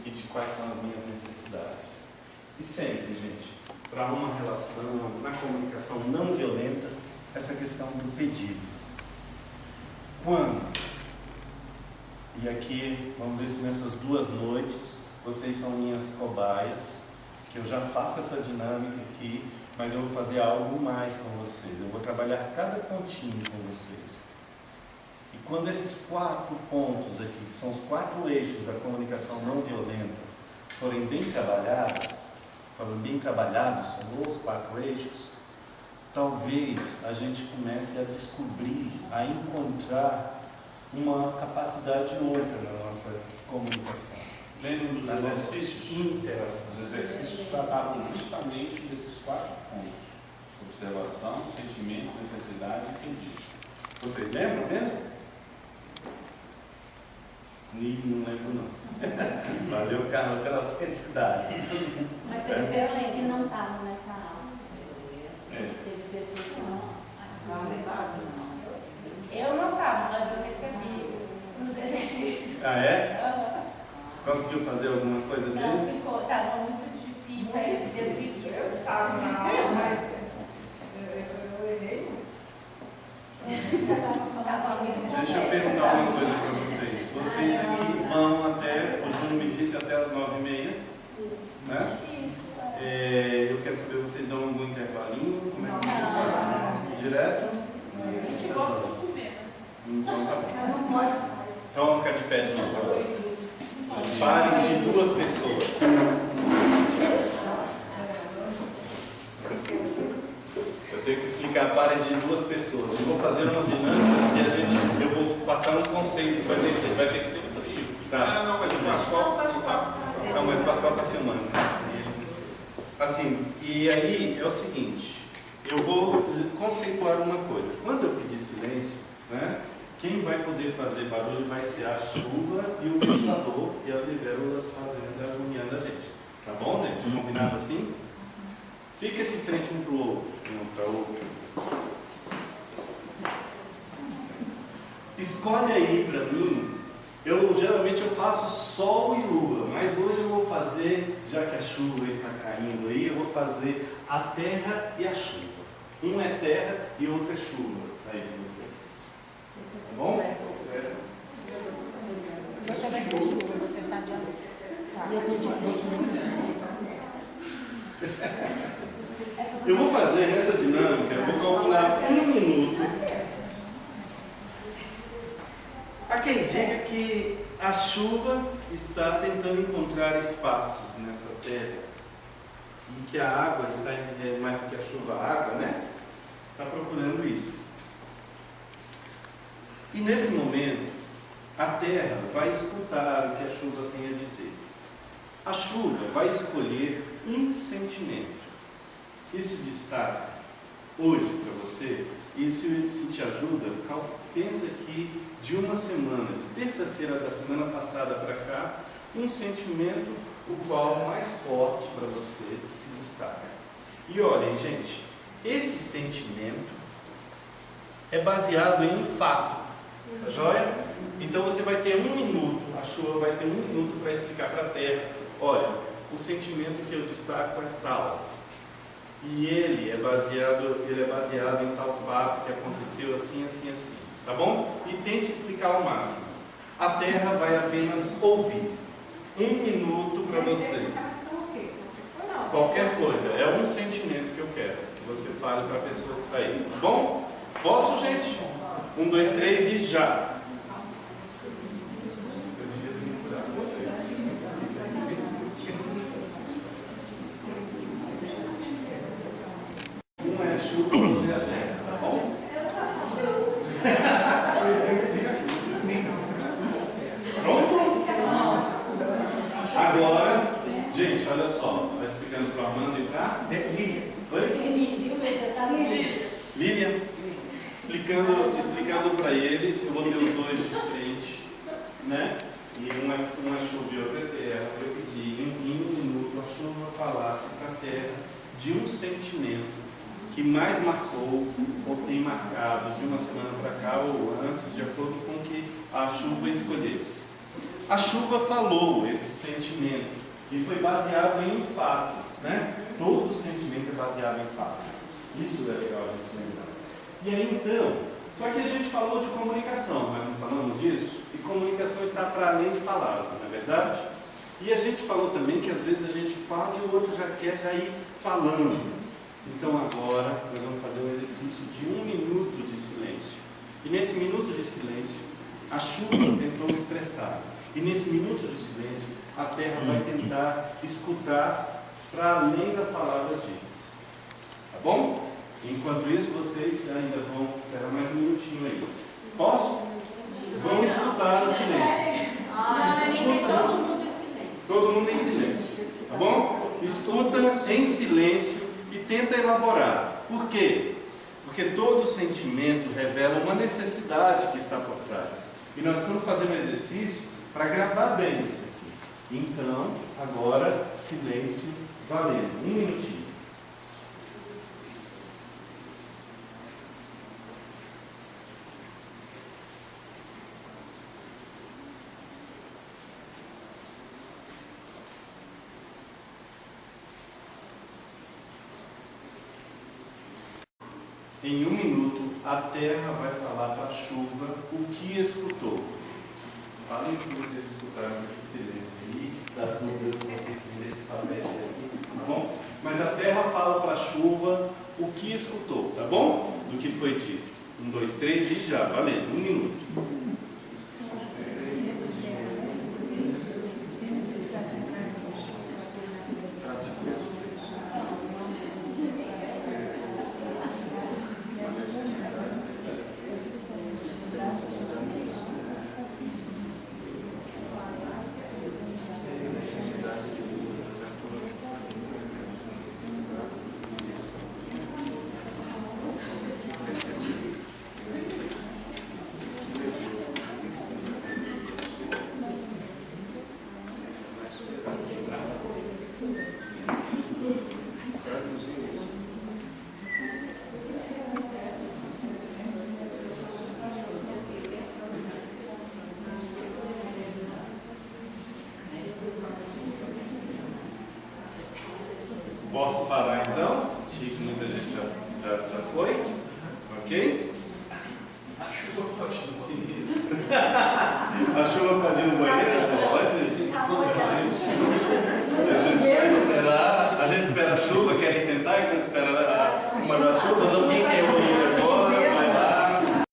[SPEAKER 2] e de quais são as minhas necessidades. E sempre, gente, para uma relação, na comunicação não violenta, essa questão do pedido. Quando? E aqui, vamos ver se nessas 2 noites, vocês são minhas cobaias, que eu já faço essa dinâmica aqui, mas eu vou fazer algo mais com vocês. Eu vou trabalhar cada pontinho com vocês. E quando esses 4 pontos aqui, que são os 4 eixos da comunicação não violenta, forem bem trabalhados, são os 4 eixos, talvez a gente comece a descobrir, a encontrar uma capacidade outra na nossa comunicação.
[SPEAKER 1] Lembram dos exercícios?
[SPEAKER 2] Interação.
[SPEAKER 1] Os exercícios tratavam justamente desses 4 pontos: observação, sentimento, necessidade e pedido.
[SPEAKER 2] Vocês lembram mesmo? Não lembro não. Valeu, Carla, pela autenticidade.
[SPEAKER 4] Mas teve pessoas que não estavam nessa aula.
[SPEAKER 1] É.
[SPEAKER 4] Teve pessoas que não. Eu não estava, mas eu recebi nos exercícios.
[SPEAKER 2] Ah, é? Conseguiu fazer alguma coisa
[SPEAKER 4] Não,
[SPEAKER 2] deles?
[SPEAKER 4] estava muito difícil, aí eu deu preguiça.
[SPEAKER 7] Eu estava na aula, mas eu errei.
[SPEAKER 2] Deixa eu perguntar uma coisa para vocês. Vocês aqui vão até, o Júnior me disse, até né?
[SPEAKER 4] Isso.
[SPEAKER 2] Eu quero saber, vocês dão algum intervalinho? Como é que vocês fazem? Direto?
[SPEAKER 7] A gente gosta de comer, né?
[SPEAKER 2] Então tá bom.
[SPEAKER 8] Mas não pode mais.
[SPEAKER 2] Então vamos ficar de pé de novo agora. Pares de 2 pessoas. Eu tenho que explicar pares de 2 pessoas. Eu vou fazer umas dinâmicas e eu vou passar um conceito para vocês.
[SPEAKER 1] Vai ter que ter um trio.
[SPEAKER 2] Tá.
[SPEAKER 1] Não, mas o Pascoal não tá.
[SPEAKER 2] Não, mas o Pascoal está filmando. Assim, e aí é o seguinte, eu vou conceituar uma coisa. Quando eu pedir silêncio, né, quem vai poder fazer barulho vai ser a chuva e o ventilador e as libélulas fazendo, agoniando a gente. Tá bom, gente? Combinado assim? Fica de frente um para o outro, um para o outro. Escolhe aí para mim. Geralmente eu faço sol e lua, mas hoje eu vou fazer, já que a chuva está caindo aí, eu vou fazer a terra e a chuva. Um é terra e outro é chuva aí de vocês. Tá bom?
[SPEAKER 4] Você vai ser chuva, você está adiantado. E eu estou de frente.
[SPEAKER 2] Eu vou fazer nessa dinâmica, eu vou calcular 1 minuto. Há quem diga que a chuva está tentando encontrar espaços nessa terra e que a água está, mais do que a chuva, a água, né? Está procurando isso. E nesse momento, a terra vai escutar o que a chuva tem a dizer. A chuva vai escolher um sentimento. Isso destaca hoje para você, isso te ajuda. Pensa que de uma semana, de terça-feira da semana passada para cá, um sentimento o qual mais forte para você que se destaca. E olhem, gente, esse sentimento é baseado em um fato, tá joia? Então você vai ter 1 minuto, a chuva vai ter 1 minuto para explicar para a terra, olha, o sentimento que eu destaco é tal. E ele é baseado em tal fato que aconteceu assim, assim, assim. Tá bom? E tente explicar ao máximo. A terra vai apenas ouvir. 1 minuto para vocês. Qualquer coisa. É um sentimento que eu quero que você fale para a pessoa que está aí. Tá bom? Posso, gente? 1, 2, 3 e já. Um é a chuva e outro é a terra. Tá bom? Pronto? Agora, gente, olha só. Vai explicando para a Amanda e para Lívia. Oi? Lívia, explicando para eles, eu vou ter os dois de frente, né? E uma chuva e outra é terra. Eu pedi em 1 minuto a chuva falasse para a terra de um sentimento que mais marcou ou tem marcado de uma semana para cá ou antes, de acordo com o que a chuva escolhesse. A chuva falou esse sentimento e foi baseado em um fato, né? Todo sentimento é baseado em fato. Isso é legal a gente lembrar. E aí então, só que a gente falou de comunicação, nós não falamos disso? E comunicação está para além de palavras, não é verdade? E a gente falou também que às vezes a gente fala e o outro já quer ir falando. Então agora nós vamos fazer um exercício de 1 minuto de silêncio. E nesse minuto de silêncio, a chuva tentou expressar. E nesse minuto de silêncio, a terra vai tentar escutar para além das palavras ditas. Tá bom? Enquanto isso, vocês ainda vão esperar mais 1 minutinho aí. Posso? Vão escutar o silêncio. Todo mundo em silêncio. Tá bom? Escuta em silêncio e tenta elaborar. Por quê? Porque todo sentimento revela uma necessidade que está por trás. E nós estamos fazendo um exercício para gravar bem isso aqui. Então, agora, silêncio valendo. 1 minutinho. Em 1 minuto, a terra vai falar para a chuva o que escutou. falem o que vocês escutaram nesse silêncio aí, das dúvidas que vocês têm nesses papéis aqui, tá bom? Mas a terra fala para a chuva o que escutou, tá bom? Do que foi dito. 1, 2, 3 e já, valendo, 1 minuto. Posso parar então? Senti que muita gente já foi. Ok? A chuva pode ir no banheiro. A chuva pode ir no banheiro? Pode. A gente espera a chuva, querem sentar enquanto espera uma das chuvas? Alguém quer ouvir agora? Vai lá.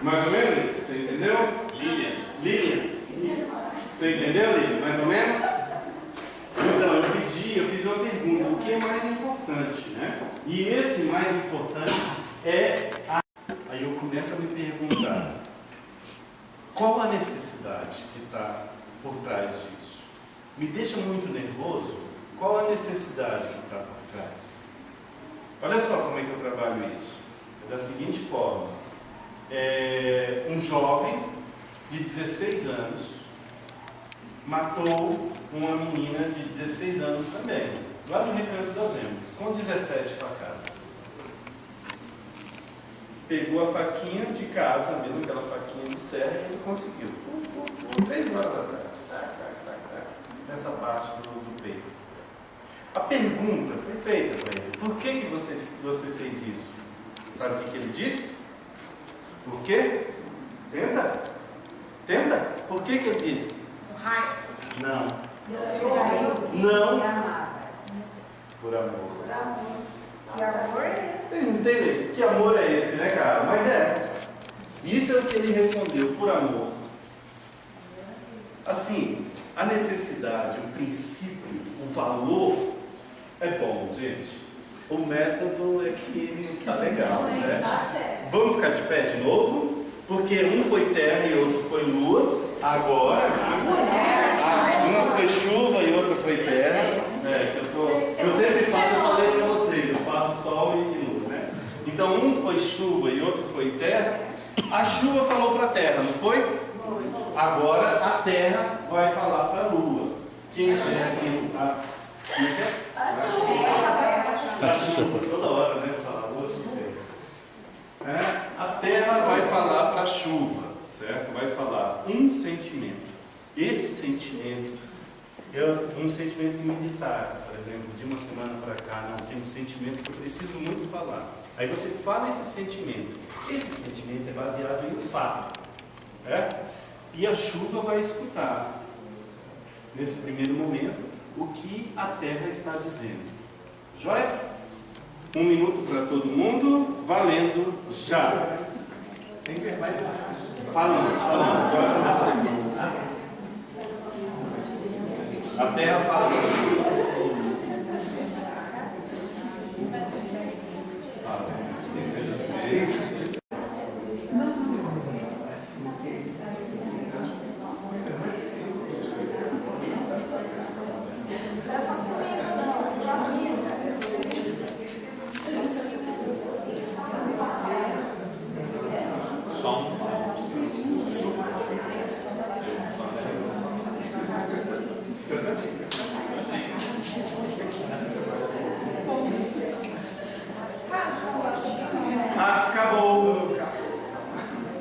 [SPEAKER 2] Mais ou menos? Você entendeu? Lilian. Você entendeu, Lilian? Mais ou menos? Então, eu fiz uma pergunta, o que é mais importante, né? E esse mais importante é Aí eu começo a me perguntar, qual a necessidade que está por trás disso? Me deixa muito nervoso? Qual a necessidade que está por trás? Olha só como é que eu trabalho isso. É da seguinte forma, um jovem de 16 anos matou uma menina de 16 anos também, lá no Recanto das Emas, com 17 facadas. Pegou a faquinha de casa, mesmo aquela faquinha de serra, e ele conseguiu. 3 horas atrás, nessa parte do peito. A pergunta foi feita para ele: por que você fez isso? Sabe o que ele disse? Por quê? Tenta. Por que ele disse? Não. Por amor.
[SPEAKER 8] Que amor é esse?
[SPEAKER 2] Vocês entendem? Que amor é esse, né, cara? Mas isso é o que ele respondeu, por amor. Assim, a necessidade, o princípio, o valor é bom, gente. O método é que tá legal, né? Vamos ficar de pé de novo? Porque um foi terra e outro foi lua. Agora, uma foi chuva e outra foi terra. Eu sempre faço, eu falei para vocês, eu faço sol e lua, né? Então um foi chuva e outro foi terra. A chuva falou para a terra, não foi? Agora a terra vai falar para a lua. Quem é aqui? A chuva, toda hora, né? Falar lua, a terra vai falar para a chuva, certo? Vai falar um sentimento. Esse sentimento é um sentimento que me destaca, por exemplo, de uma semana para cá, não, tem um sentimento que eu preciso muito falar. Aí você fala esse sentimento. Esse sentimento é baseado em um fato, certo? E a chuva vai escutar, nesse primeiro momento, o que a terra está dizendo. Joia? 1 minuto para todo mundo, valendo já.
[SPEAKER 5] Sem vergonha.
[SPEAKER 2] Falando. A terra fala.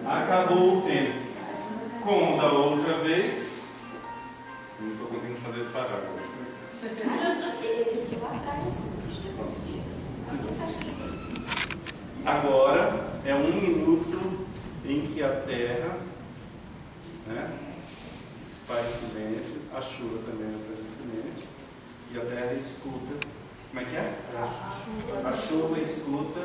[SPEAKER 2] Acabou o tempo. Como da outra vez, não estou conseguindo fazer parar agora. Agora é 1 minuto em que a terra né? Isso faz silêncio, a chuva também vai fazer silêncio, e a terra escuta. Como é que é? A chuva escuta,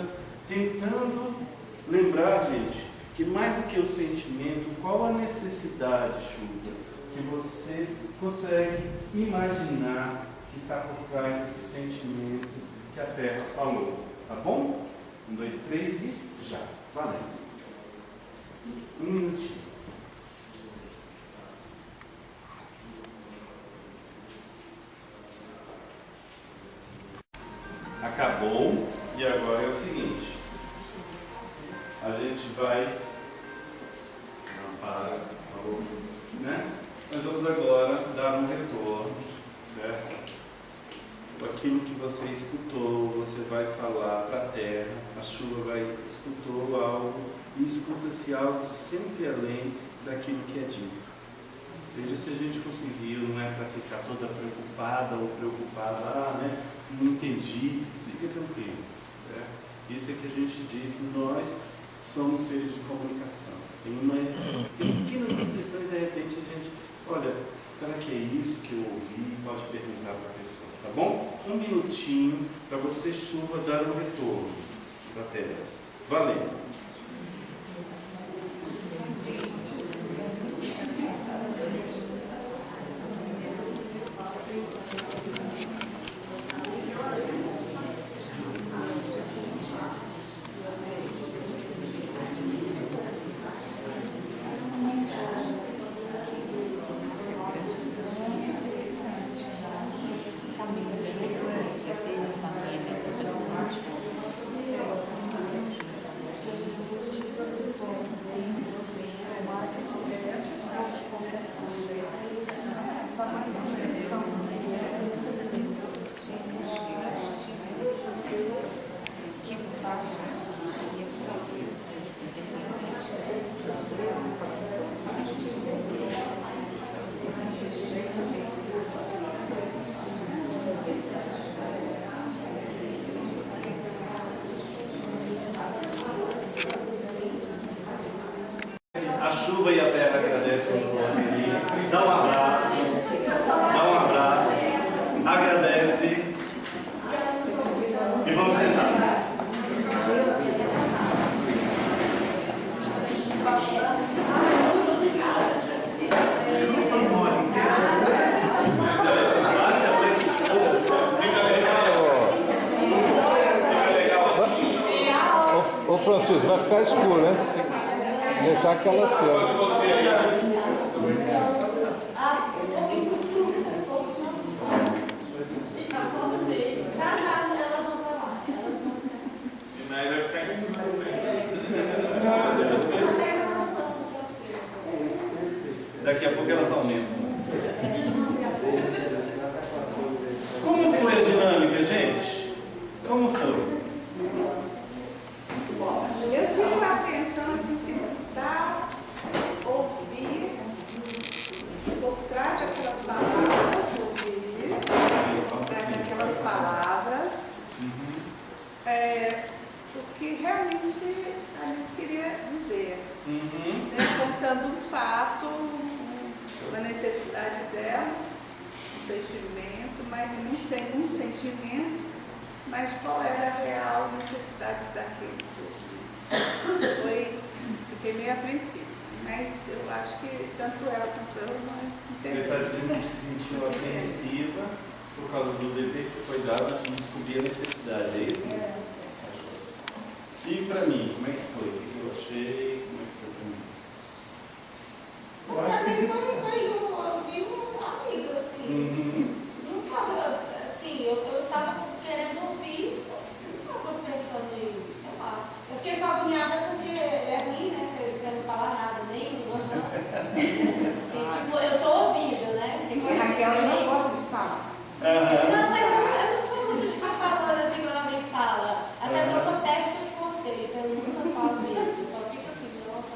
[SPEAKER 2] tentando lembrar, gente, que mais do que o sentimento, qual a necessidade, chuva, que você consegue imaginar que está por trás desse sentimento que a terra falou. Tá bom? 1, 2, 3 e já. Valendo. 1 minutinho. Acabou. E agora é o seguinte. A gente vai... Não, para. Parou. Né? Nós vamos agora dar um retorno, certo? Aquilo que você escutou, você vai falar para a terra, a chuva escutou algo, e escuta-se algo sempre além daquilo que é dito. Veja se a gente conseguiu, não é para ficar toda preocupada ou preocupada, né? Não entendi, fica tranquilo, certo? Isso é que a gente diz que nós somos seres de comunicação. Em pequenas expressões, de repente, a gente, olha, será que é isso que eu ouvi? Pode perguntar para a pessoa, tá bom? 1 minutinho para você, chuva, dar um retorno para a terra. Valeu! A chuva e a terra agradecem o nome ali. Dá um abraço. Dá um abraço. Agradece. E vamos rezar.
[SPEAKER 6] Ô Francisco, vai ficar escuro, né? Tem que deixar aquela cena.
[SPEAKER 1] Aí vai ficar em cima do vento.
[SPEAKER 2] Daqui a pouco elas aumentam. Como foi a dinâmica, gente? Como foi?
[SPEAKER 7] Eu tive uma atenção assim, tentar ouvir por trás daquelas palavras, ouvir daquelas palavras, o que realmente a gente queria dizer. Né? Contando um fato, uma necessidade dela, um sentimento, mas um sentimento, mas qual era a real necessidade daquele? Fiquei meio apreensiva, mas eu acho que tanto ela quanto eu não
[SPEAKER 2] Você
[SPEAKER 7] entendemos.
[SPEAKER 2] está dizendo que se sentiu apreensiva por causa do dever que foi dado de descobrir a necessidade, é isso? E para mim, como é que foi? O que eu achei? Como é que foi para mim?
[SPEAKER 4] Eu acho que foi um amigo, assim. Não estava, assim, eu estava querendo ouvir, não estava pensando em, sei lá. Eu fiquei só agoniada porque é ruim, né? Você não falar nada, nem tipo, eu tô ouvindo, né? Tem coisa que eu não gosto de falar. Não, mas eu não sou muito de ficar falando assim quando alguém fala. Até porque eu sou péssima de conselho, então eu nunca falo mesmo. Eu só fico assim, nossa,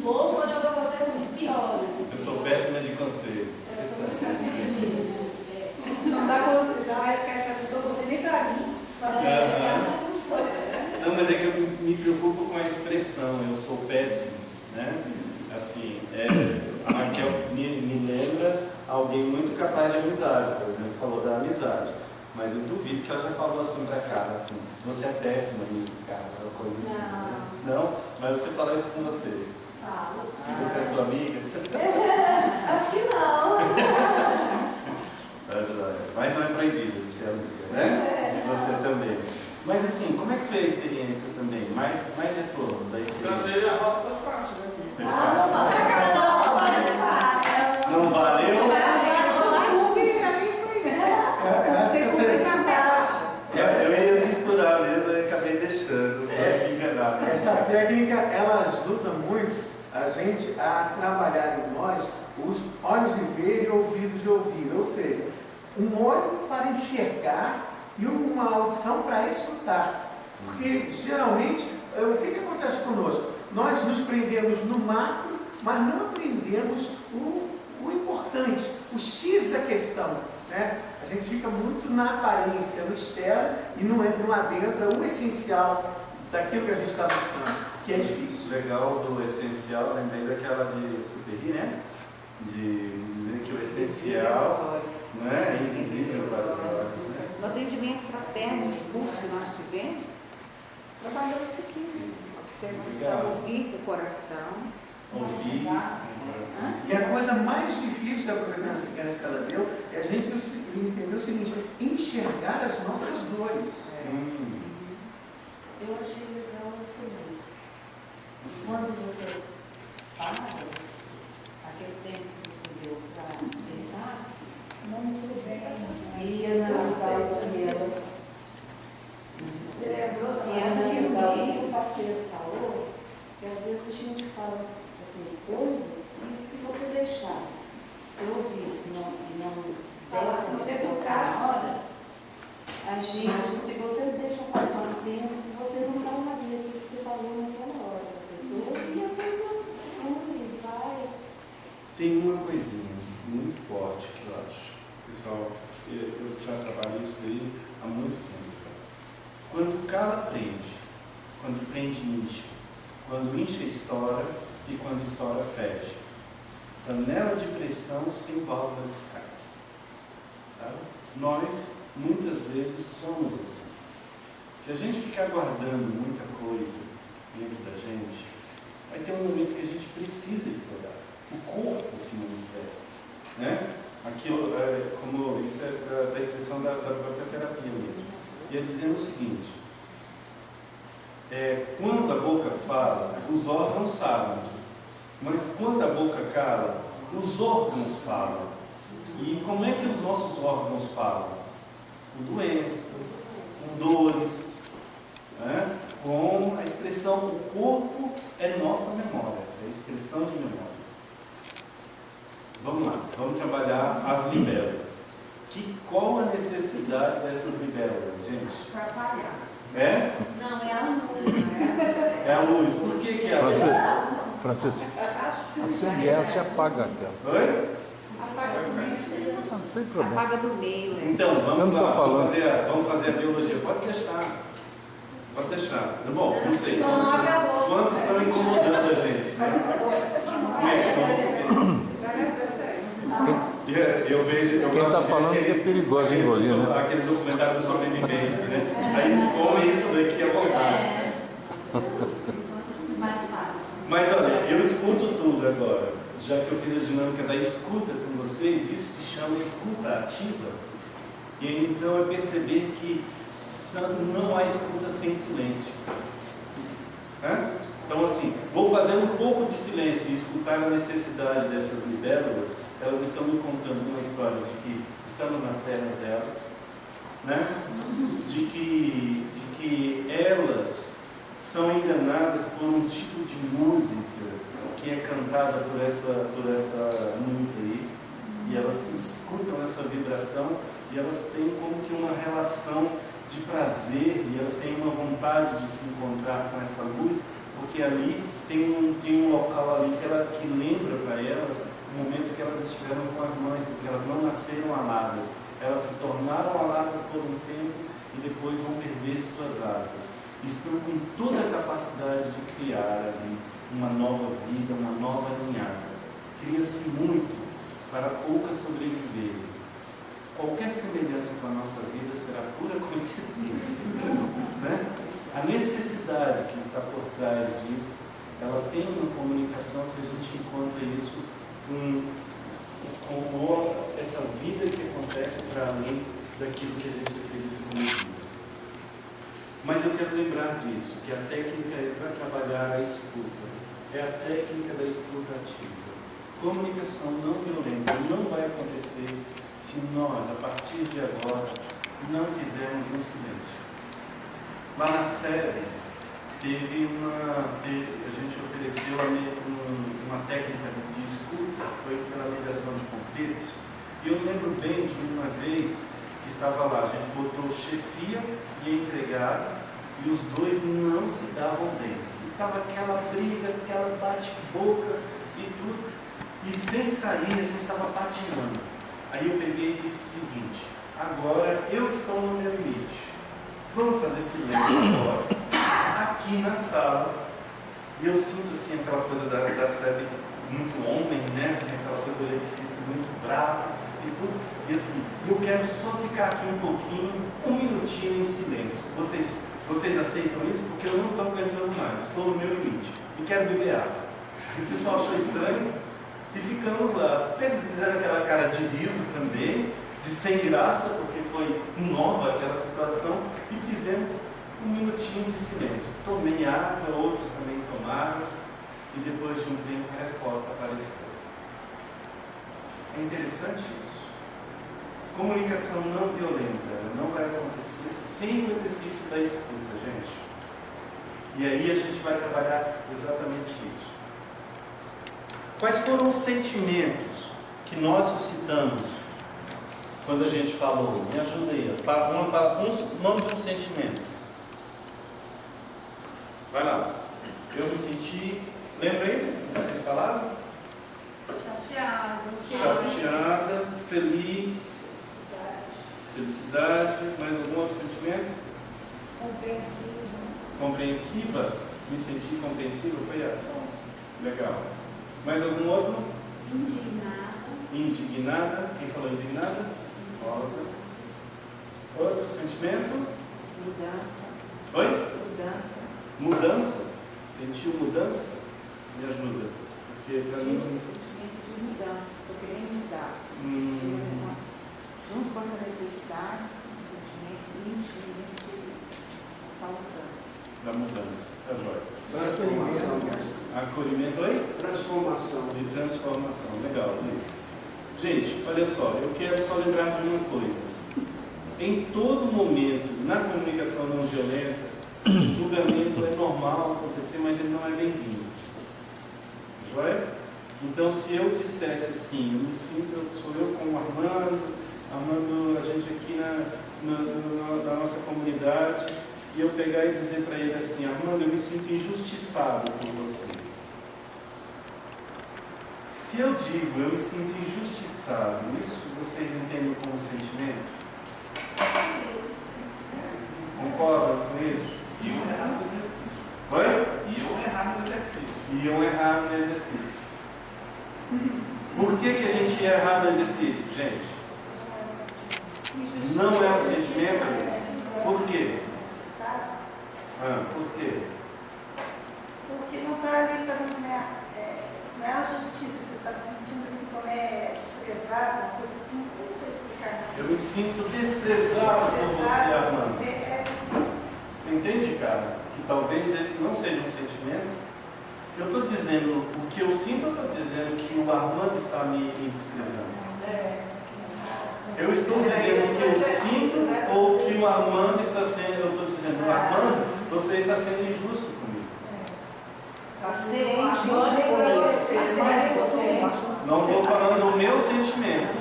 [SPEAKER 4] ou quando eu acontece os piores.
[SPEAKER 2] Eu sou péssima de conselho.
[SPEAKER 8] Não dá conselho, vai ficar achando que eu tô nem pra mim.
[SPEAKER 2] Não, mas é que eu me preocupo com a expressão, eu sou péssimo, né? Assim, assim, a Raquel me lembra alguém muito capaz de amizade, por exemplo, falou da amizade. Mas eu duvido que ela já falou assim pra cara, assim, você é péssima nisso, cara, uma coisa assim. Né? Não? Mas você fala isso com você.
[SPEAKER 4] Falo.
[SPEAKER 2] E você é sua amiga?
[SPEAKER 4] Acho que não.
[SPEAKER 2] Mas não é proibido de ser amiga, né? E você também. Mas assim, como é que foi a experiência também? Mais retorno da experiência.
[SPEAKER 1] A rota foi fácil, né?
[SPEAKER 2] Foi fácil? Não valeu? Eu ia misturar mesmo, eu acabei deixando, me enganar.
[SPEAKER 5] Essa técnica, ela ajuda muito a gente a trabalhar em nós os olhos de ver e ouvidos de ouvir. Ou seja, um olho para enxergar e uma audição para escutar. Porque, geralmente, o que acontece conosco? Nós nos prendemos no macro, mas não aprendemos o importante, o X da questão. Né? A gente fica muito na aparência, no externo, e não adentra o essencial daquilo que a gente está buscando, que é difícil.
[SPEAKER 2] Legal do essencial, lembrei daquela de Superi, né? De dizer que o essencial, né, é invisível para os olhos. Né?
[SPEAKER 7] No atendimento fraterno, os cursos que nós tivemos, trabalhou isso aqui. Observação, ouvir com o coração.
[SPEAKER 2] Ouvir.
[SPEAKER 5] E a coisa mais difícil da programação cigana que ela deu é a gente entender o seguinte: enxergar as nossas dores.
[SPEAKER 4] Eu achei legal o seguinte: quando você para, aquele tempo que você deu para pensar, muito bem, e analisar o que ela.
[SPEAKER 8] Você lembrou da
[SPEAKER 4] E analisar o que o parceiro falou, que às vezes a gente fala assim, coisas, e se você deixasse, se ouvisse e não desse uma resposta na hora, a gente, se você deixa passar o tempo, você não falaria o que você falou naquela hora da pessoa, e a pessoa flui, vai.
[SPEAKER 2] Tem uma coisinha muito forte que eu acho, pessoal, eu já trabalho isso daí há muito tempo. Quando cala, prende. Quando prende, incha. Quando incha, estoura. E quando estoura, fecha. Panela de pressão sem válvula de escape. Tá? Nós, muitas vezes, somos assim. Se a gente ficar guardando muita coisa dentro da gente, vai ter um momento que a gente precisa estourar. O corpo se manifesta. Né? Aquilo, como isso é da expressão da própria terapia mesmo. E é dizendo o seguinte: quando a boca fala, os órgãos sabem, mas quando a boca cala, os órgãos falam. E como é que os nossos órgãos falam? Com doença, com dores, né? Com a expressão, o corpo é nossa memória, é a expressão de memória. Vamos lá, vamos trabalhar as libélulas. Qual a necessidade dessas libélulas, gente?
[SPEAKER 7] Trabalhar.
[SPEAKER 2] É?
[SPEAKER 4] Não, é a luz.
[SPEAKER 2] É a luz. Por que é a luz?
[SPEAKER 6] Francisco, acende essa e apaga aquela.
[SPEAKER 2] Oi?
[SPEAKER 7] Apaga do meio.
[SPEAKER 6] Não tem problema.
[SPEAKER 7] Apaga do meio, né?
[SPEAKER 2] Então,
[SPEAKER 6] Eu
[SPEAKER 2] vamos
[SPEAKER 6] não tô
[SPEAKER 2] lá,
[SPEAKER 6] falando.
[SPEAKER 2] vamos fazer a biologia. Pode deixar. Pode deixar. Bom, não sei.
[SPEAKER 8] Só não abre a boca.
[SPEAKER 2] Quantos estão incomodando a gente? Eu vejo.
[SPEAKER 6] Quem está falando que é perigoso engolir, né?
[SPEAKER 2] Aqueles documentários dos sobreviventes, né? Aí eles comem isso daqui à vontade.
[SPEAKER 4] Mais fácil.
[SPEAKER 2] Mas olha, eu escuto tudo agora. Já que eu fiz a dinâmica da escuta com vocês, isso se chama escuta ativa. E então é perceber que não há escuta sem silêncio. Então assim, vou fazer um pouco de silêncio e escutar a necessidade dessas libélulas. Elas estão me contando uma história de que estamos nas terras delas, né? de que elas são enganadas por um tipo de música que é cantada por essa luz aí, e elas escutam essa vibração e elas têm como que uma relação de prazer, e elas têm uma vontade de se encontrar com essa luz, porque ali tem um local ali que lembra para elas o momento que elas estiveram com as mães, porque elas não nasceram aladas, elas se tornaram aladas por um tempo e depois vão perder suas asas. Estão com toda a capacidade de criar ali uma nova vida, uma nova caminhada. Cria-se muito para poucas sobreviverem. Qualquer semelhança com a nossa vida será pura coincidência. Né? A necessidade que está por trás disso, ela tem uma comunicação se a gente encontra isso com essa vida que acontece para além daquilo que a gente acredita como vida. Mas eu quero lembrar disso, que a técnica é para trabalhar a escuta. É a técnica da escuta ativa. Comunicação não violenta não vai acontecer se nós, a partir de agora, não fizermos um silêncio. Lá na série, a gente ofereceu uma técnica de escuta, foi pela mediação de conflitos. E eu lembro bem de uma vez que estava lá, a gente botou chefia e empregado, e os dois não se davam bem. E estava aquela briga, aquela bate-boca e tudo, e sem sair a gente estava patinando. Aí eu peguei e disse o seguinte: agora eu estou no meu limite, vamos fazer silêncio agora, aqui na sala. E eu sinto assim aquela coisa da série muito homem, né? Assim, aquela coisa do eletricista muito bravo e tudo. E assim, eu quero só ficar aqui um pouquinho, um minutinho em silêncio. Vocês aceitam isso? Porque eu não estou aguentando mais, estou no meu limite e quero beber água. O pessoal achou estranho e ficamos lá. Fizeram aquela cara de riso também, de sem graça, porque foi nova aquela situação, e fizemos um minutinho de silêncio. Tomei água, outros também tomaram, e depois de um tempo a resposta apareceu. É interessante isso. Comunicação não violenta não vai acontecer sem o exercício da escuta, gente. E aí a gente vai trabalhar exatamente isso. Quais foram os sentimentos que nós suscitamos quando a gente falou? Me ajuda aí. Um nome de um sentimento. Vai lá. Eu me senti... Lembra aí do que vocês falaram? Chateada, feliz, felicidade. Mais algum outro sentimento? Compreensiva. Me senti compreensiva, foi ela? Legal. Mais algum outro? Indignada. Quem falou indignada? Outro sentimento?
[SPEAKER 8] Mudança.
[SPEAKER 2] Oi?
[SPEAKER 8] Mudança.
[SPEAKER 2] Sentiu mudança? Me ajuda. Porque para mim...
[SPEAKER 8] Sentimento de mudança. Estou querendo mudar. Junto com essa necessidade, sentimento íntimo de mudança.
[SPEAKER 2] Da mudança. Tá jóia.
[SPEAKER 5] Transformação.
[SPEAKER 2] Acolhimento, oi?
[SPEAKER 5] Transformação.
[SPEAKER 2] De transformação. Legal, Luiz. Gente, olha só, eu quero só lembrar de uma coisa. Em todo momento, na comunicação não violenta, julgamento é normal acontecer, mas ele não é bem-vindo. Joia? Então, se eu dissesse assim, eu me sinto, sou eu com o Armando, a gente aqui na nossa comunidade, e eu pegar e dizer para ele assim: Armando, eu me sinto injustiçado por você. Se eu digo, eu me sinto injustiçado, isso vocês entendem como sentimento? Concordam com isso?
[SPEAKER 1] E eu errar no exercício.
[SPEAKER 2] Oi?
[SPEAKER 1] E eu errar no exercício.
[SPEAKER 2] Iam errar no exercício. Por que a gente ia errar no exercício, gente? Não é um sentimento, Luiz? Por quê? Por quê?
[SPEAKER 8] Porque não está ali fazendo, não é a justiça, você está se sentindo assim como é desprezado, uma coisa assim, não sei explicar.
[SPEAKER 2] Eu me sinto desprezado por você, Armando. Você entende, cara? Que talvez esse não seja um sentimento. Eu estou dizendo o que eu sinto, eu estou dizendo que o Armando está me desprezando. Eu estou dizendo o que eu sinto ou que o Armando está sendo. Eu estou dizendo, Armando, você está sendo injusto comigo. Não estou falando o meu sentimento.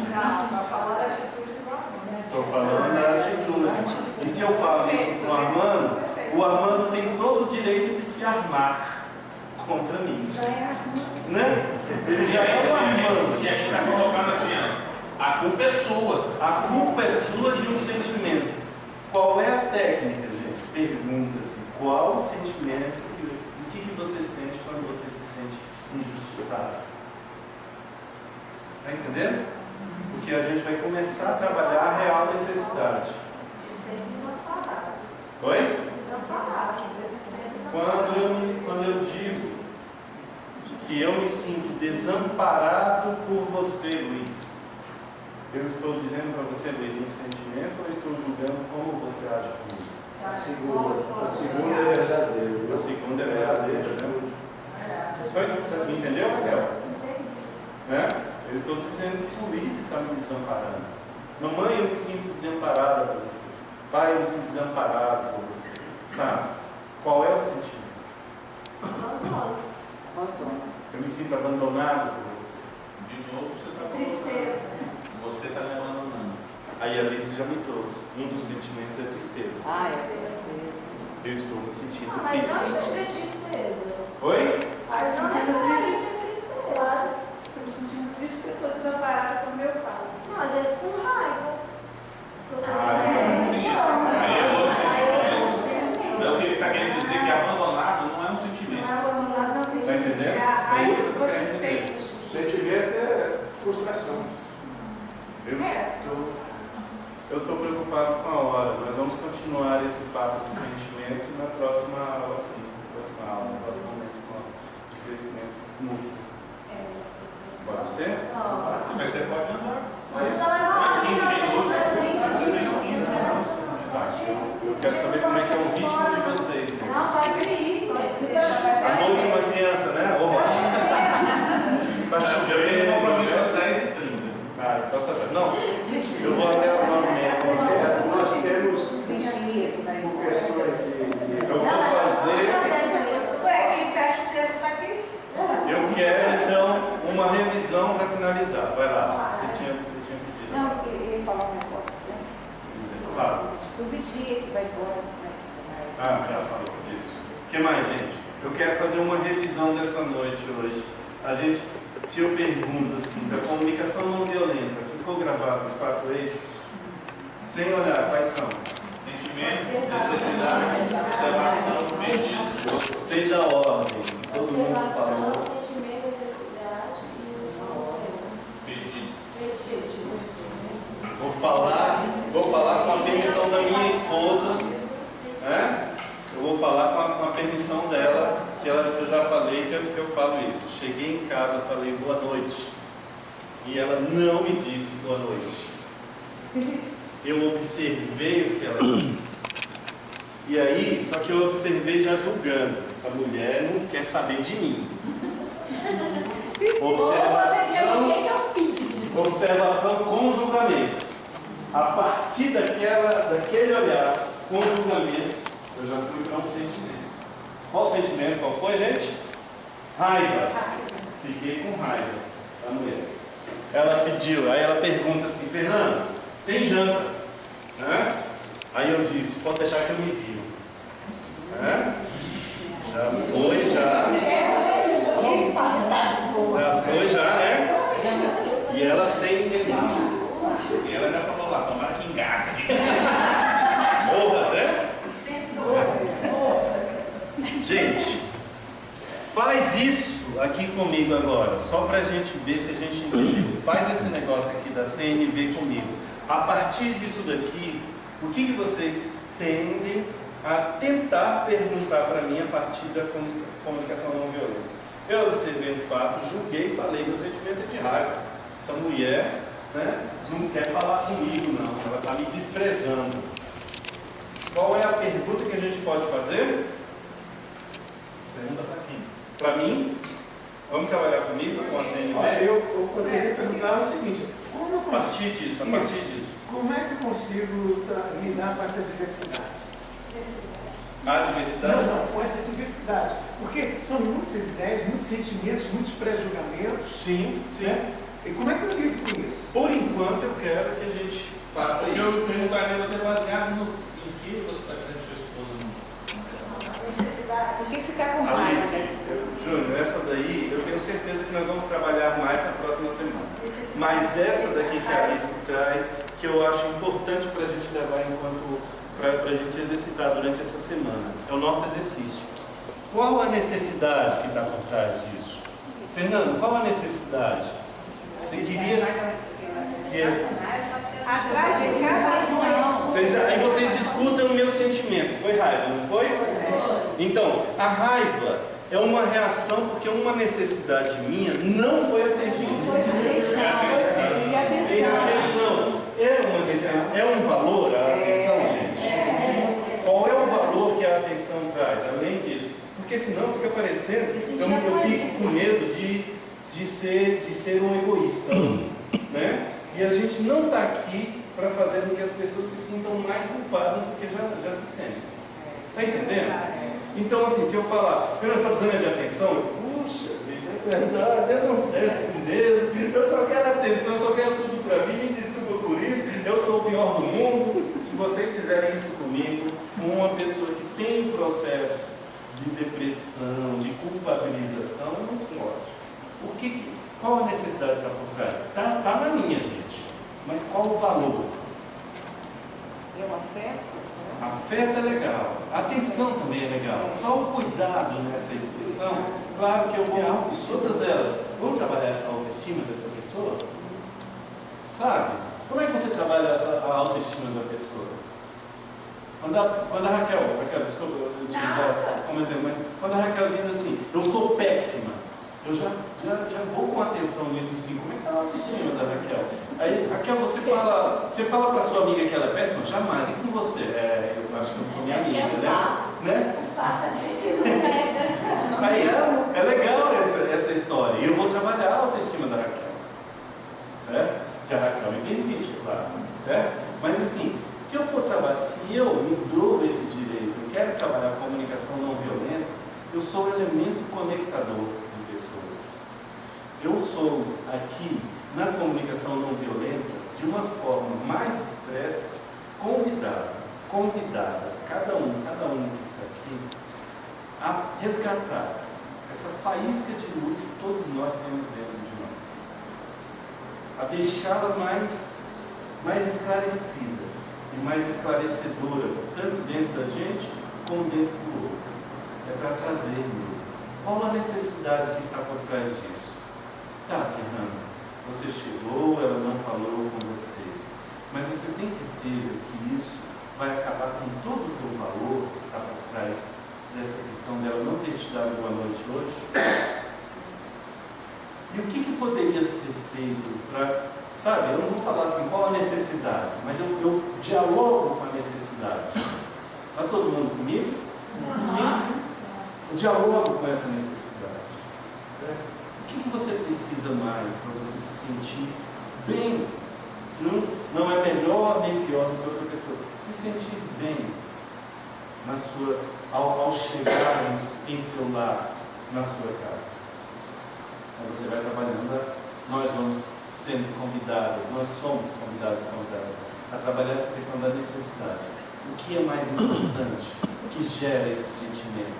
[SPEAKER 2] Estou falando da atitude. E se eu falo isso para o Armando tem todo o direito de se armar contra mim. Né? Ele já é o Armando.
[SPEAKER 1] E a gente está colocando assim, a culpa é sua.
[SPEAKER 2] A culpa é sua de um sentimento. Qual é a técnica, gente? Pergunta-se, qual o sentimento, o que que você sente quando você se sente injustiçado. Está entendendo? Porque a gente vai começar a trabalhar a real necessidade. Oi? Quando eu digo que eu me sinto desamparado por você, Luiz, eu estou dizendo para você, Luiz, um sentimento ou estou julgando como você age comigo?
[SPEAKER 5] A segunda é verdadeira.
[SPEAKER 2] A segunda é verdadeira, né? Entendeu, Raquel? Né? Eu estou dizendo que o Luiz está me desamparando. Mamãe, eu me sinto desamparada por você. Pai, eu me sinto desamparado por você. Sabe? Qual é o sentimento? Eu me sinto abandonado por você.
[SPEAKER 1] De novo, você está
[SPEAKER 8] Tristeza.
[SPEAKER 1] Você está me abandonando.
[SPEAKER 2] Aí a Alice já me trouxe. Um dos sentimentos é tristeza.
[SPEAKER 8] Ah, é.
[SPEAKER 2] Eu estou me sentindo
[SPEAKER 4] Mas não
[SPEAKER 2] triste.
[SPEAKER 4] é tristeza.
[SPEAKER 2] Oi?
[SPEAKER 8] Mas
[SPEAKER 4] Não
[SPEAKER 8] não
[SPEAKER 4] é
[SPEAKER 8] é
[SPEAKER 4] só
[SPEAKER 8] triste.
[SPEAKER 4] tristeza.
[SPEAKER 8] Claro. Estou me sentindo triste porque estou desamparada por meu pai.
[SPEAKER 4] Não, às vezes com raiva.
[SPEAKER 1] Sim, aí é outro sentimento. Não, o que ele está querendo dizer é que abandonado não é um sentimento.
[SPEAKER 8] Não é abandonado, não é um
[SPEAKER 2] Tá entendendo?
[SPEAKER 8] sentimento. É
[SPEAKER 2] É isso
[SPEAKER 8] aí
[SPEAKER 2] que
[SPEAKER 8] que
[SPEAKER 2] eu quero
[SPEAKER 8] você
[SPEAKER 2] dizer.
[SPEAKER 8] sente.
[SPEAKER 5] Sentimento é frustração.
[SPEAKER 2] Eu estou preocupado com a hora. Nós vamos continuar esse papo de sentimento na próxima aula, sim. Na próxima aula, no próximo momento nosso de crescimento mútuo. Pode ser?
[SPEAKER 1] Mas você pode andar.
[SPEAKER 4] Mais
[SPEAKER 1] 15 minutos.
[SPEAKER 2] Eu quero saber como é que é o ritmo de vocês. Né?
[SPEAKER 4] Não, pode ir.
[SPEAKER 2] A noite uma criança, né? Ô, tá
[SPEAKER 1] Eu tenho um compromisso às
[SPEAKER 2] chovendo.
[SPEAKER 1] 10h30.
[SPEAKER 2] Ah, então tá certo. Não, eu vou até as 9h30 com vocês.
[SPEAKER 5] Nós temos um professor aqui.
[SPEAKER 2] Eu vou fazer. Eu quero então uma revisão para finalizar. Vai lá. Você tinha pedido.
[SPEAKER 8] Não, ele falou um negócio, né?
[SPEAKER 2] Claro.
[SPEAKER 8] O vigia que vai embora.
[SPEAKER 2] Ah, já falou disso. O que mais, gente? Eu quero fazer uma revisão dessa noite hoje. A gente, se eu pergunto assim, da comunicação não violenta, ficou gravado os 4 eixos? Sem olhar, quais são?
[SPEAKER 1] Sentimento, necessidade, observação, pedido.
[SPEAKER 2] Gostei da ordem. Todo mundo falou.
[SPEAKER 4] Sentimento, necessidade
[SPEAKER 1] Pedido.
[SPEAKER 4] e
[SPEAKER 2] Vou falar com a permissão da minha esposa, né? Eu vou falar com a permissão dela, que eu já falei que eu falo isso. Cheguei em casa, falei boa noite, e ela não me disse boa noite. Eu observei o que ela disse. E aí, só que eu observei já julgando. Essa mulher não quer saber de mim. Observação com julgamento. A partir daquele olhar com julgamento, eu já fui para um sentimento. Qual sentimento? Qual foi, gente? Raiva. Fiquei com raiva da mulher. Ela pediu, aí ela pergunta assim, Fernando, tem janta? Né? Aí eu disse, pode deixar que eu me viro. Né? Já foi, já. Já foi, já, né? E ela sem entender.
[SPEAKER 1] E ela já falou lá, tomara que engasgue.
[SPEAKER 2] Morra, né? Gente, faz isso aqui comigo agora, só para a gente ver se a gente entendeu. Faz esse negócio aqui da CNV comigo. A partir disso daqui, o que vocês tendem a tentar perguntar para mim a partir da comunicação não violenta? Eu observei o fato, julguei e falei, meu sentimento é de raiva. Essa mulher, né, não quer falar comigo, não. Ela está me desprezando. Qual é a pergunta que a gente pode fazer? Pergunta para quem? Para mim? Vamos trabalhar comigo com a CNV?
[SPEAKER 5] Eu poderia perguntar o seguinte:
[SPEAKER 2] A partir disso,
[SPEAKER 5] como é que eu consigo lidar com essa diversidade?
[SPEAKER 2] A diversidade?
[SPEAKER 5] Não, com essa diversidade. Porque são muitas ideias, muitos sentimentos, muitos pré-julgamentos.
[SPEAKER 2] Sim, sim.
[SPEAKER 5] Né? E como é que eu lido com isso?
[SPEAKER 2] Por enquanto, eu quero que a gente faça isso.
[SPEAKER 1] Eu perguntaria a você baseado em que você está dizendo sua esposa.
[SPEAKER 8] Necessidade. Por que você quer com raiva?
[SPEAKER 2] Alice, Júnior, essa daí eu tenho certeza que nós vamos trabalhar mais na próxima semana. Mas essa daqui que a Alice traz, que eu acho importante para a gente levar enquanto, para a gente exercitar durante essa semana, é o nosso exercício. Qual a necessidade que está por trás disso? Fernando, qual a necessidade? Você queria que...
[SPEAKER 7] Atrás de cada um.
[SPEAKER 2] Aí vocês discutem o meu sentimento. Foi raiva, não foi? Então, a raiva é uma reação porque uma necessidade minha não foi atendida. É um valor a atenção, gente? Qual é o valor que a atenção traz, além disso? Porque senão fica parecendo, eu fico com medo de ser um egoísta, né? E a gente não está aqui para fazer com que as pessoas se sintam mais culpadas do que já se sentem. Está entendendo? Então, assim, se eu falar, você está precisando de atenção, puxa, é verdade, eu não presto mesmo, eu só quero atenção, eu só quero tudo para mim, me desculpa por isso, eu sou o pior do mundo. Se vocês fizerem isso comigo, com uma pessoa que tem um processo de depressão, de culpabilização, é muito forte. Qual a necessidade que está por trás? Está na minha, gente. Mas qual o valor?
[SPEAKER 7] Eu afeto?
[SPEAKER 2] Afeto é legal. Atenção também é legal. Só o cuidado nessa expressão, claro que eu vou, todas elas, vamos trabalhar essa autoestima dessa pessoa? Sabe? Como é que você trabalha a autoestima da pessoa? Quando a Raquel, desculpa, eu te dar como exemplo, mas quando a Raquel diz assim, eu sou péssima, eu já vou com atenção nisso assim, como é que está a autoestima da Raquel? Aí, Raquel, você fala para sua amiga que ela é péssima? Jamais. E com você? Eu acho que eu sou minha amiga, né? Aí, é legal essa história. E eu vou trabalhar a autoestima da Raquel. Certo? Se a Raquel me permite, claro. Certo? Mas assim, se eu for trabalhar, se eu me dou esse direito, eu quero trabalhar a comunicação não violenta, eu sou o elemento conectador de pessoas. Eu sou aqui, na comunicação não violenta, de uma forma mais expressa, convidada, cada um que está aqui, a resgatar essa faísca de luz que todos nós temos dentro de nós. A deixá-la mais esclarecida e mais esclarecedora, tanto dentro da gente como dentro do outro. É para trazer qual a necessidade que está por trás disso. Tá, Fernanda, você chegou, ela não falou com você, mas você tem certeza que isso vai acabar com todo o teu valor que está por trás dessa questão dela não ter te dado boa noite hoje? E o que poderia ser feito para... Sabe, eu não vou falar assim qual a necessidade, mas eu dialogo com a necessidade. Está todo mundo comigo? Sim? Eu dialogo com essa necessidade. O que você precisa mais para você se sentir bem? Não é melhor nem pior do que outra pessoa. Se sentir bem ao chegar em seu lar, na sua casa. Aí você vai trabalhando, nós vamos sendo convidados, nós somos convidados e convidadas a trabalhar essa questão da necessidade. O que é mais importante que gera esse sentimento?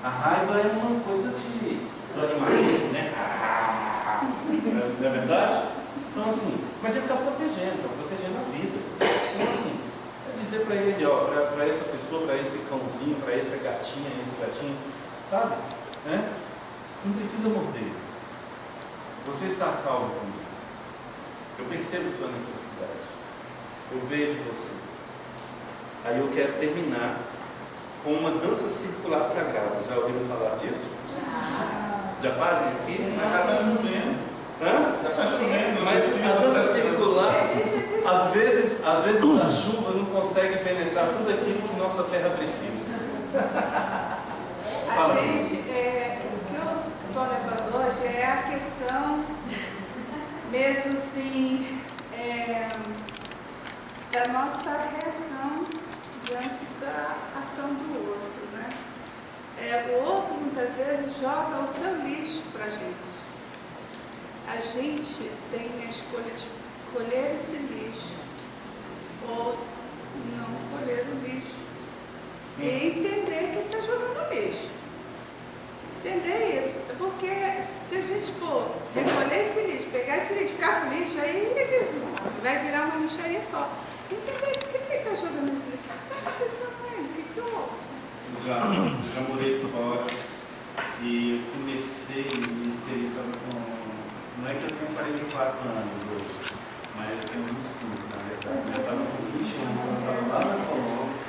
[SPEAKER 2] A raiva é uma coisa do animalismo, né? Não é verdade? Então assim, mas ele está protegendo a vida. Então assim, é dizer para ele, para essa pessoa, para esse cãozinho, para essa gatinha, esse gatinho, sabe? Né? Não precisa morder. Você está salvo comigo. Eu percebo sua necessidade. Eu vejo você. Aí eu quero terminar com uma dança circular sagrada. Já ouviram falar disso? Já fazem aqui?
[SPEAKER 1] Já está chovendo.
[SPEAKER 2] Já está chovendo. Mas a dança circular, às vezes a chuva não consegue penetrar tudo aquilo que nossa terra precisa.
[SPEAKER 7] A gente, o que eu estou levando hoje é a questão mesmo assim da nossa reação diante da ação do outro, né? O outro muitas vezes joga o seu lixo para a gente. A gente tem a escolha de colher esse lixo ou não colher o lixo. E entender que ele está jogando lixo. Entender isso. Porque se a gente for recolher esse lixo, pegar esse lixo, ficar com lixo, aí vai virar uma lixaria só. Entender por que ele está jogando esse lixo. O que está acontecendo com ele? O que houve?
[SPEAKER 2] já morei fora e eu comecei minha experiência não é que eu tenho 44 anos hoje, mas eu tenho 25, na verdade. Eu estava com 21 anos, eu estava lá na Colômbia.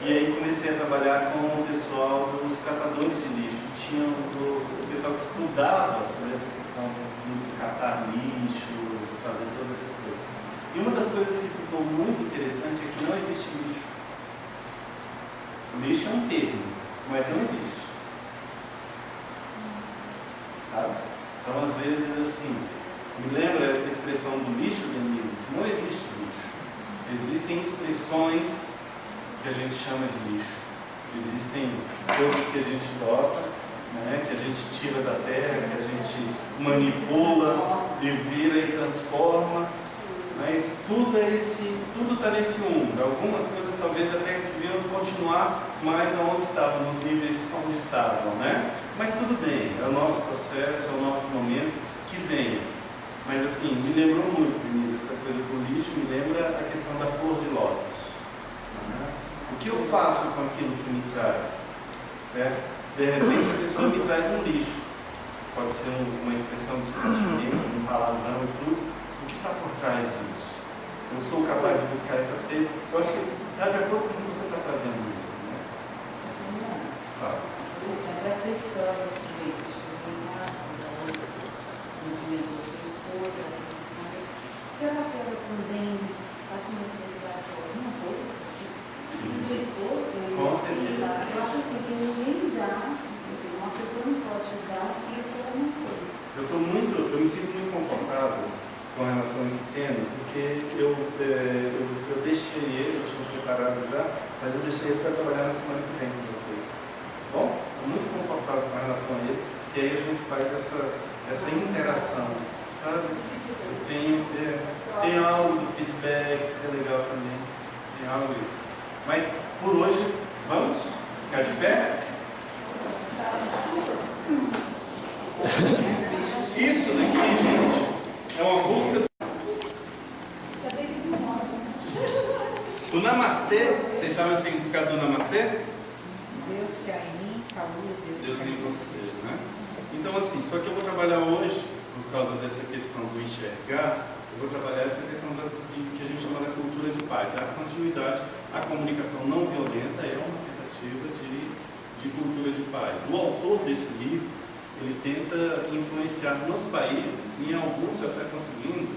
[SPEAKER 2] E aí comecei a trabalhar com o pessoal dos catadores de lixo. Tinha o pessoal que estudava sobre essa questão de catar lixo, de fazer toda essa coisa. E uma das coisas que ficou muito interessante é que não existe lixo. O lixo é um termo, mas não existe. Sabe? Então, às vezes, assim, me lembra essa expressão do lixo, Denise, que não existe lixo. Existem expressões que a gente chama de lixo. Existem coisas que a gente bota, né, que a gente tira da terra, que a gente manipula e vira e transforma. Mas tudo está nesse mundo. Algumas coisas talvez até deviam continuar mais aonde estavam, nos níveis onde estavam, né? Mas tudo bem, é o nosso processo, é o nosso momento que vem. Mas assim, me lembrou muito, Denise, essa coisa do lixo, me lembra a questão da flor de lótus. Né? O que eu faço com aquilo que me traz? Certo? De repente a pessoa me traz um lixo. Pode ser uma expressão de sentimento, um palavrão e tudo. O que está por trás disso? Eu sou capaz de buscar essa sede. Eu acho que está de acordo com o que você está fazendo mesmo. Né? Fala.
[SPEAKER 9] Essa história que você estudou em casa, o movimento da sua esposa, se ela pega também está com necessidade de alguma coisa, do esposo,
[SPEAKER 2] com certeza.
[SPEAKER 9] Eu acho assim que ninguém dá, uma pessoa não pode dar aquilo por alguma coisa.
[SPEAKER 2] Eu me sinto muito confortável com relação a esse tema, porque eu deixei ele, eu tinha preparado já, mas eu deixei ele para trabalhar na semana que vem com vocês. Bom, estou muito confortável com relação a ele, que aí a gente faz essa interação. Sabe? Eu tenho algo do feedback, que é legal também, tem algo disso. Mas por hoje, vamos ficar de pé? Isso daqui, gente, é uma busca. O Namastê, vocês sabem o significado do Namastê?
[SPEAKER 9] Deus que há em mim, saúde,
[SPEAKER 2] Deus em você, né? Então assim, só que eu vou trabalhar hoje, por causa dessa questão do enxergar, eu vou trabalhar essa questão que a gente chama da cultura de paz, dar continuidade à comunicação não violenta, é uma tentativa de cultura de paz. O autor desse livro, ele tenta influenciar nos países, e em alguns já está conseguindo,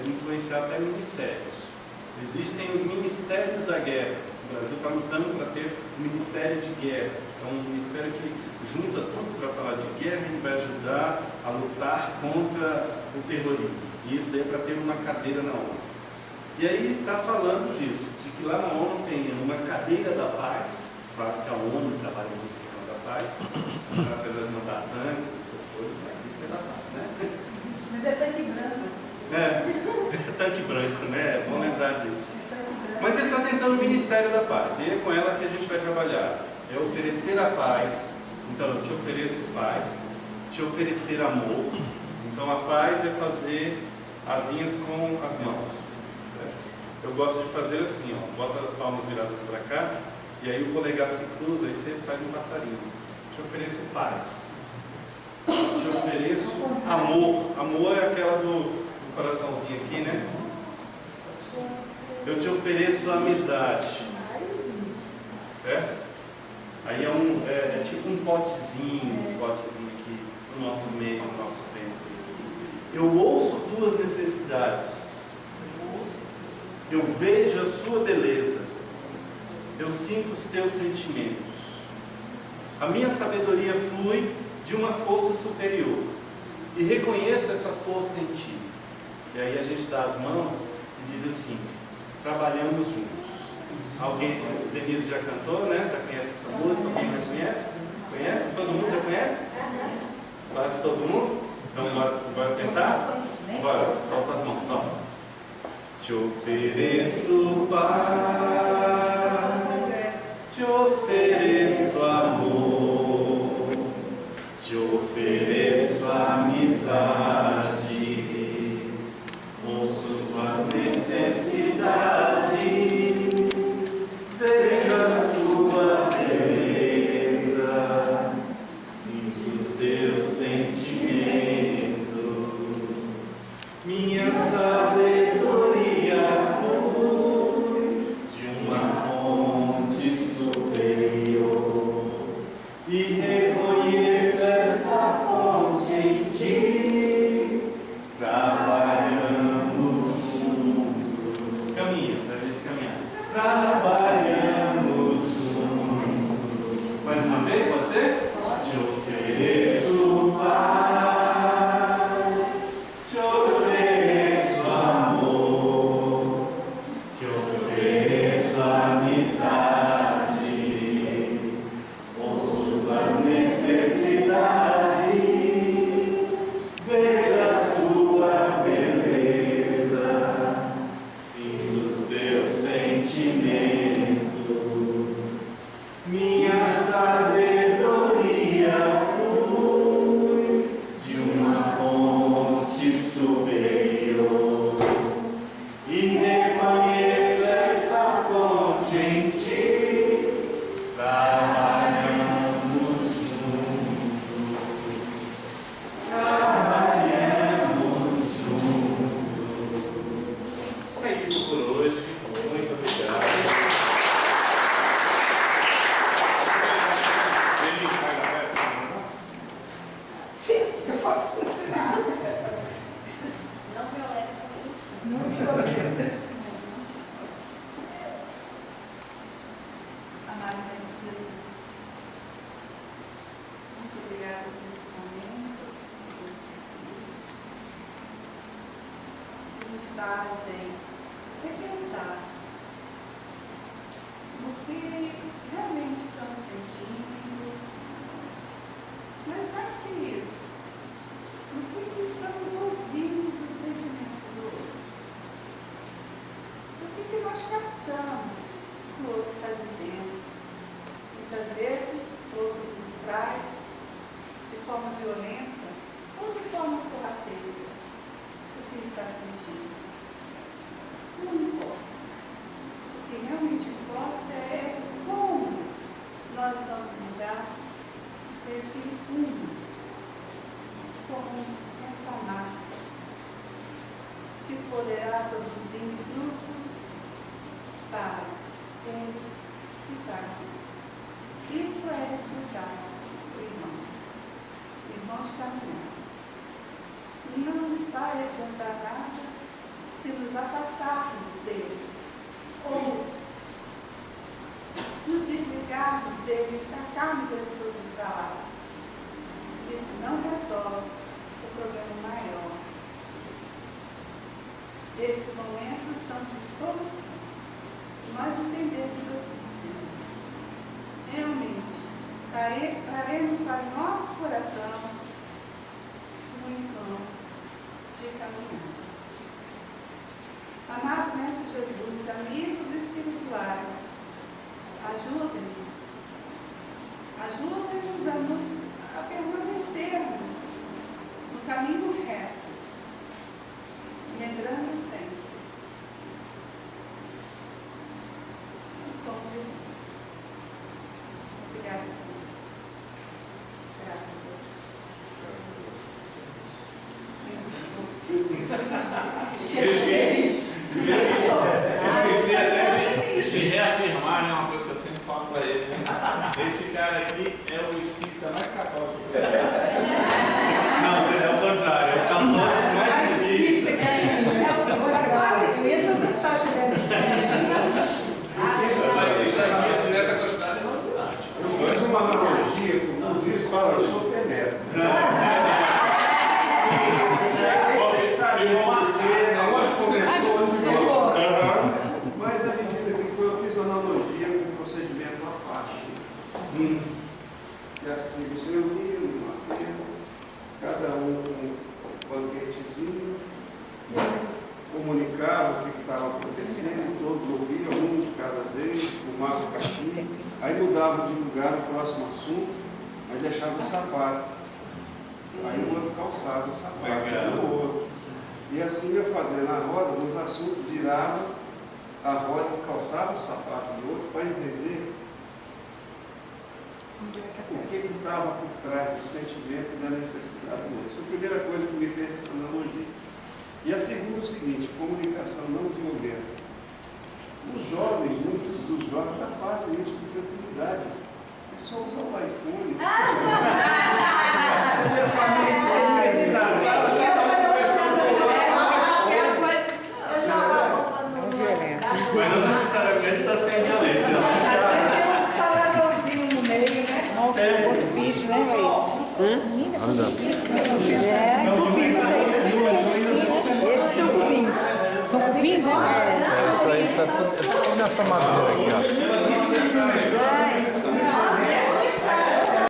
[SPEAKER 2] influenciar até ministérios. Existem os ministérios da guerra. O Brasil está lutando para ter um ministério de guerra. É um ministério que junta tudo para falar de guerra e vai ajudar a lutar contra o terrorismo. E isso daí é para ter uma cadeira na ONU. E aí está falando disso, de que lá na ONU tem uma cadeira da paz. Claro que a ONU trabalha com a questão da paz, apesar de mandar tanques, essas coisas, mas isso é da paz, né?
[SPEAKER 8] Mas é tanque branco.
[SPEAKER 2] Tanque branco, né? Vamos lembrar disso. Mas ele está tentando o Ministério da Paz, e é com ela que a gente vai trabalhar. É oferecer a paz. Então, eu te ofereço paz, te oferecer amor. Então, a paz é fazer asinhas com as mãos. Eu gosto de fazer assim, ó, bota as palmas viradas para cá, e aí o polegar se cruza, aí você faz um passarinho. Te ofereço paz. Te ofereço amor. Amor é aquela do coraçãozinho aqui, né? Eu te ofereço amizade. Certo? Aí é tipo um potezinho aqui no nosso meio, no nosso ventre. Eu ouço tuas necessidades. Eu vejo a sua beleza. Eu sinto os teus sentimentos. A minha sabedoria flui de uma força superior. E reconheço essa força em ti. E aí a gente dá as mãos e diz assim: trabalhamos juntos. Alguém, Denise já cantou, né? Já conhece essa música? Alguém mais conhece? Conhece? Todo mundo já conhece? Quase todo mundo? Então bora tentar? Bora, solta as mãos, ó. Te ofereço paz, te ofereço amor, te ofereço amizade, ouço tuas necessidades,
[SPEAKER 8] fazem repensar no que realmente estamos sentindo, mas mais que isso, no que estamos ouvindo do sentimento do outro. O que nós captamos o que o outro está dizendo. Muitas vezes, o outro nos traz de forma violenta ou de forma sorrateira o que está sentindo. Não importa. O que realmente importa é como nós vamos lidar com esse humus, como essa massa que poderá produzir frutos para ele e para mim. Isso é escutar o irmão de caminhar. Não vai adiantar nada se nos afastarmos dele ou nos desligarmos dele e tacarmos ele tudo para lá. Isso não resolve o problema maior. Esses momentos são de solução. Nós entendemos assim, Senhor. Realmente, traremos para o nosso coração um encontro de caminhar. Amado Mestre Jesus, amigos espirituais, ajude-nos a permanecermos no caminho reto, lembrando sempre que somos irmãos. Obrigada, Senhor. Graças.
[SPEAKER 1] Esqueci até de reafirmar, né, uma coisa que eu sempre falo para ele. Né? Esse cara aqui é o espírita mais católico que eu conheço.
[SPEAKER 2] Não, seria o contrário. É o católico mais espírita.
[SPEAKER 1] Isso aqui, assim, nessa quantidade é novidade.
[SPEAKER 3] Eu fiz uma analogia com tudo isso, fala, eu sou penetra.
[SPEAKER 1] Vocês sabem, eu vou marcar.
[SPEAKER 3] Agora começou antes de mas à medida que foi, eu fiz uma analogia com o procedimento da faixa. Que as tribos reuniram numa tenda, cada um com um banquetezinho, comunicava o que estava acontecendo, todos ouviam, um de cada vez, fumava o cachimbo, aí mudava de lugar no próximo assunto, aí deixava o sapato. Aí o outro calçava o sapato do outro. E assim ia fazendo a roda, nos assuntos virava a roda e calçava o sapato do outro para entender o que estava por trás do sentimento e da necessidade do outro. Essa é a primeira coisa que me fez essa analogia. E a segunda é o seguinte, comunicação não violenta. Os jovens, muitos dos jovens já fazem isso com tranquilidade. É só usar o iPhone.
[SPEAKER 2] Mas não necessariamente está sem violência.
[SPEAKER 8] Tem uns palavrãozinhos no meio, né? Nossa, outro bicho, né, Luiz? Esses são cupins. São cupins, né?
[SPEAKER 6] Isso aí tá tudo nessa madeira aqui, ó.
[SPEAKER 8] Ai,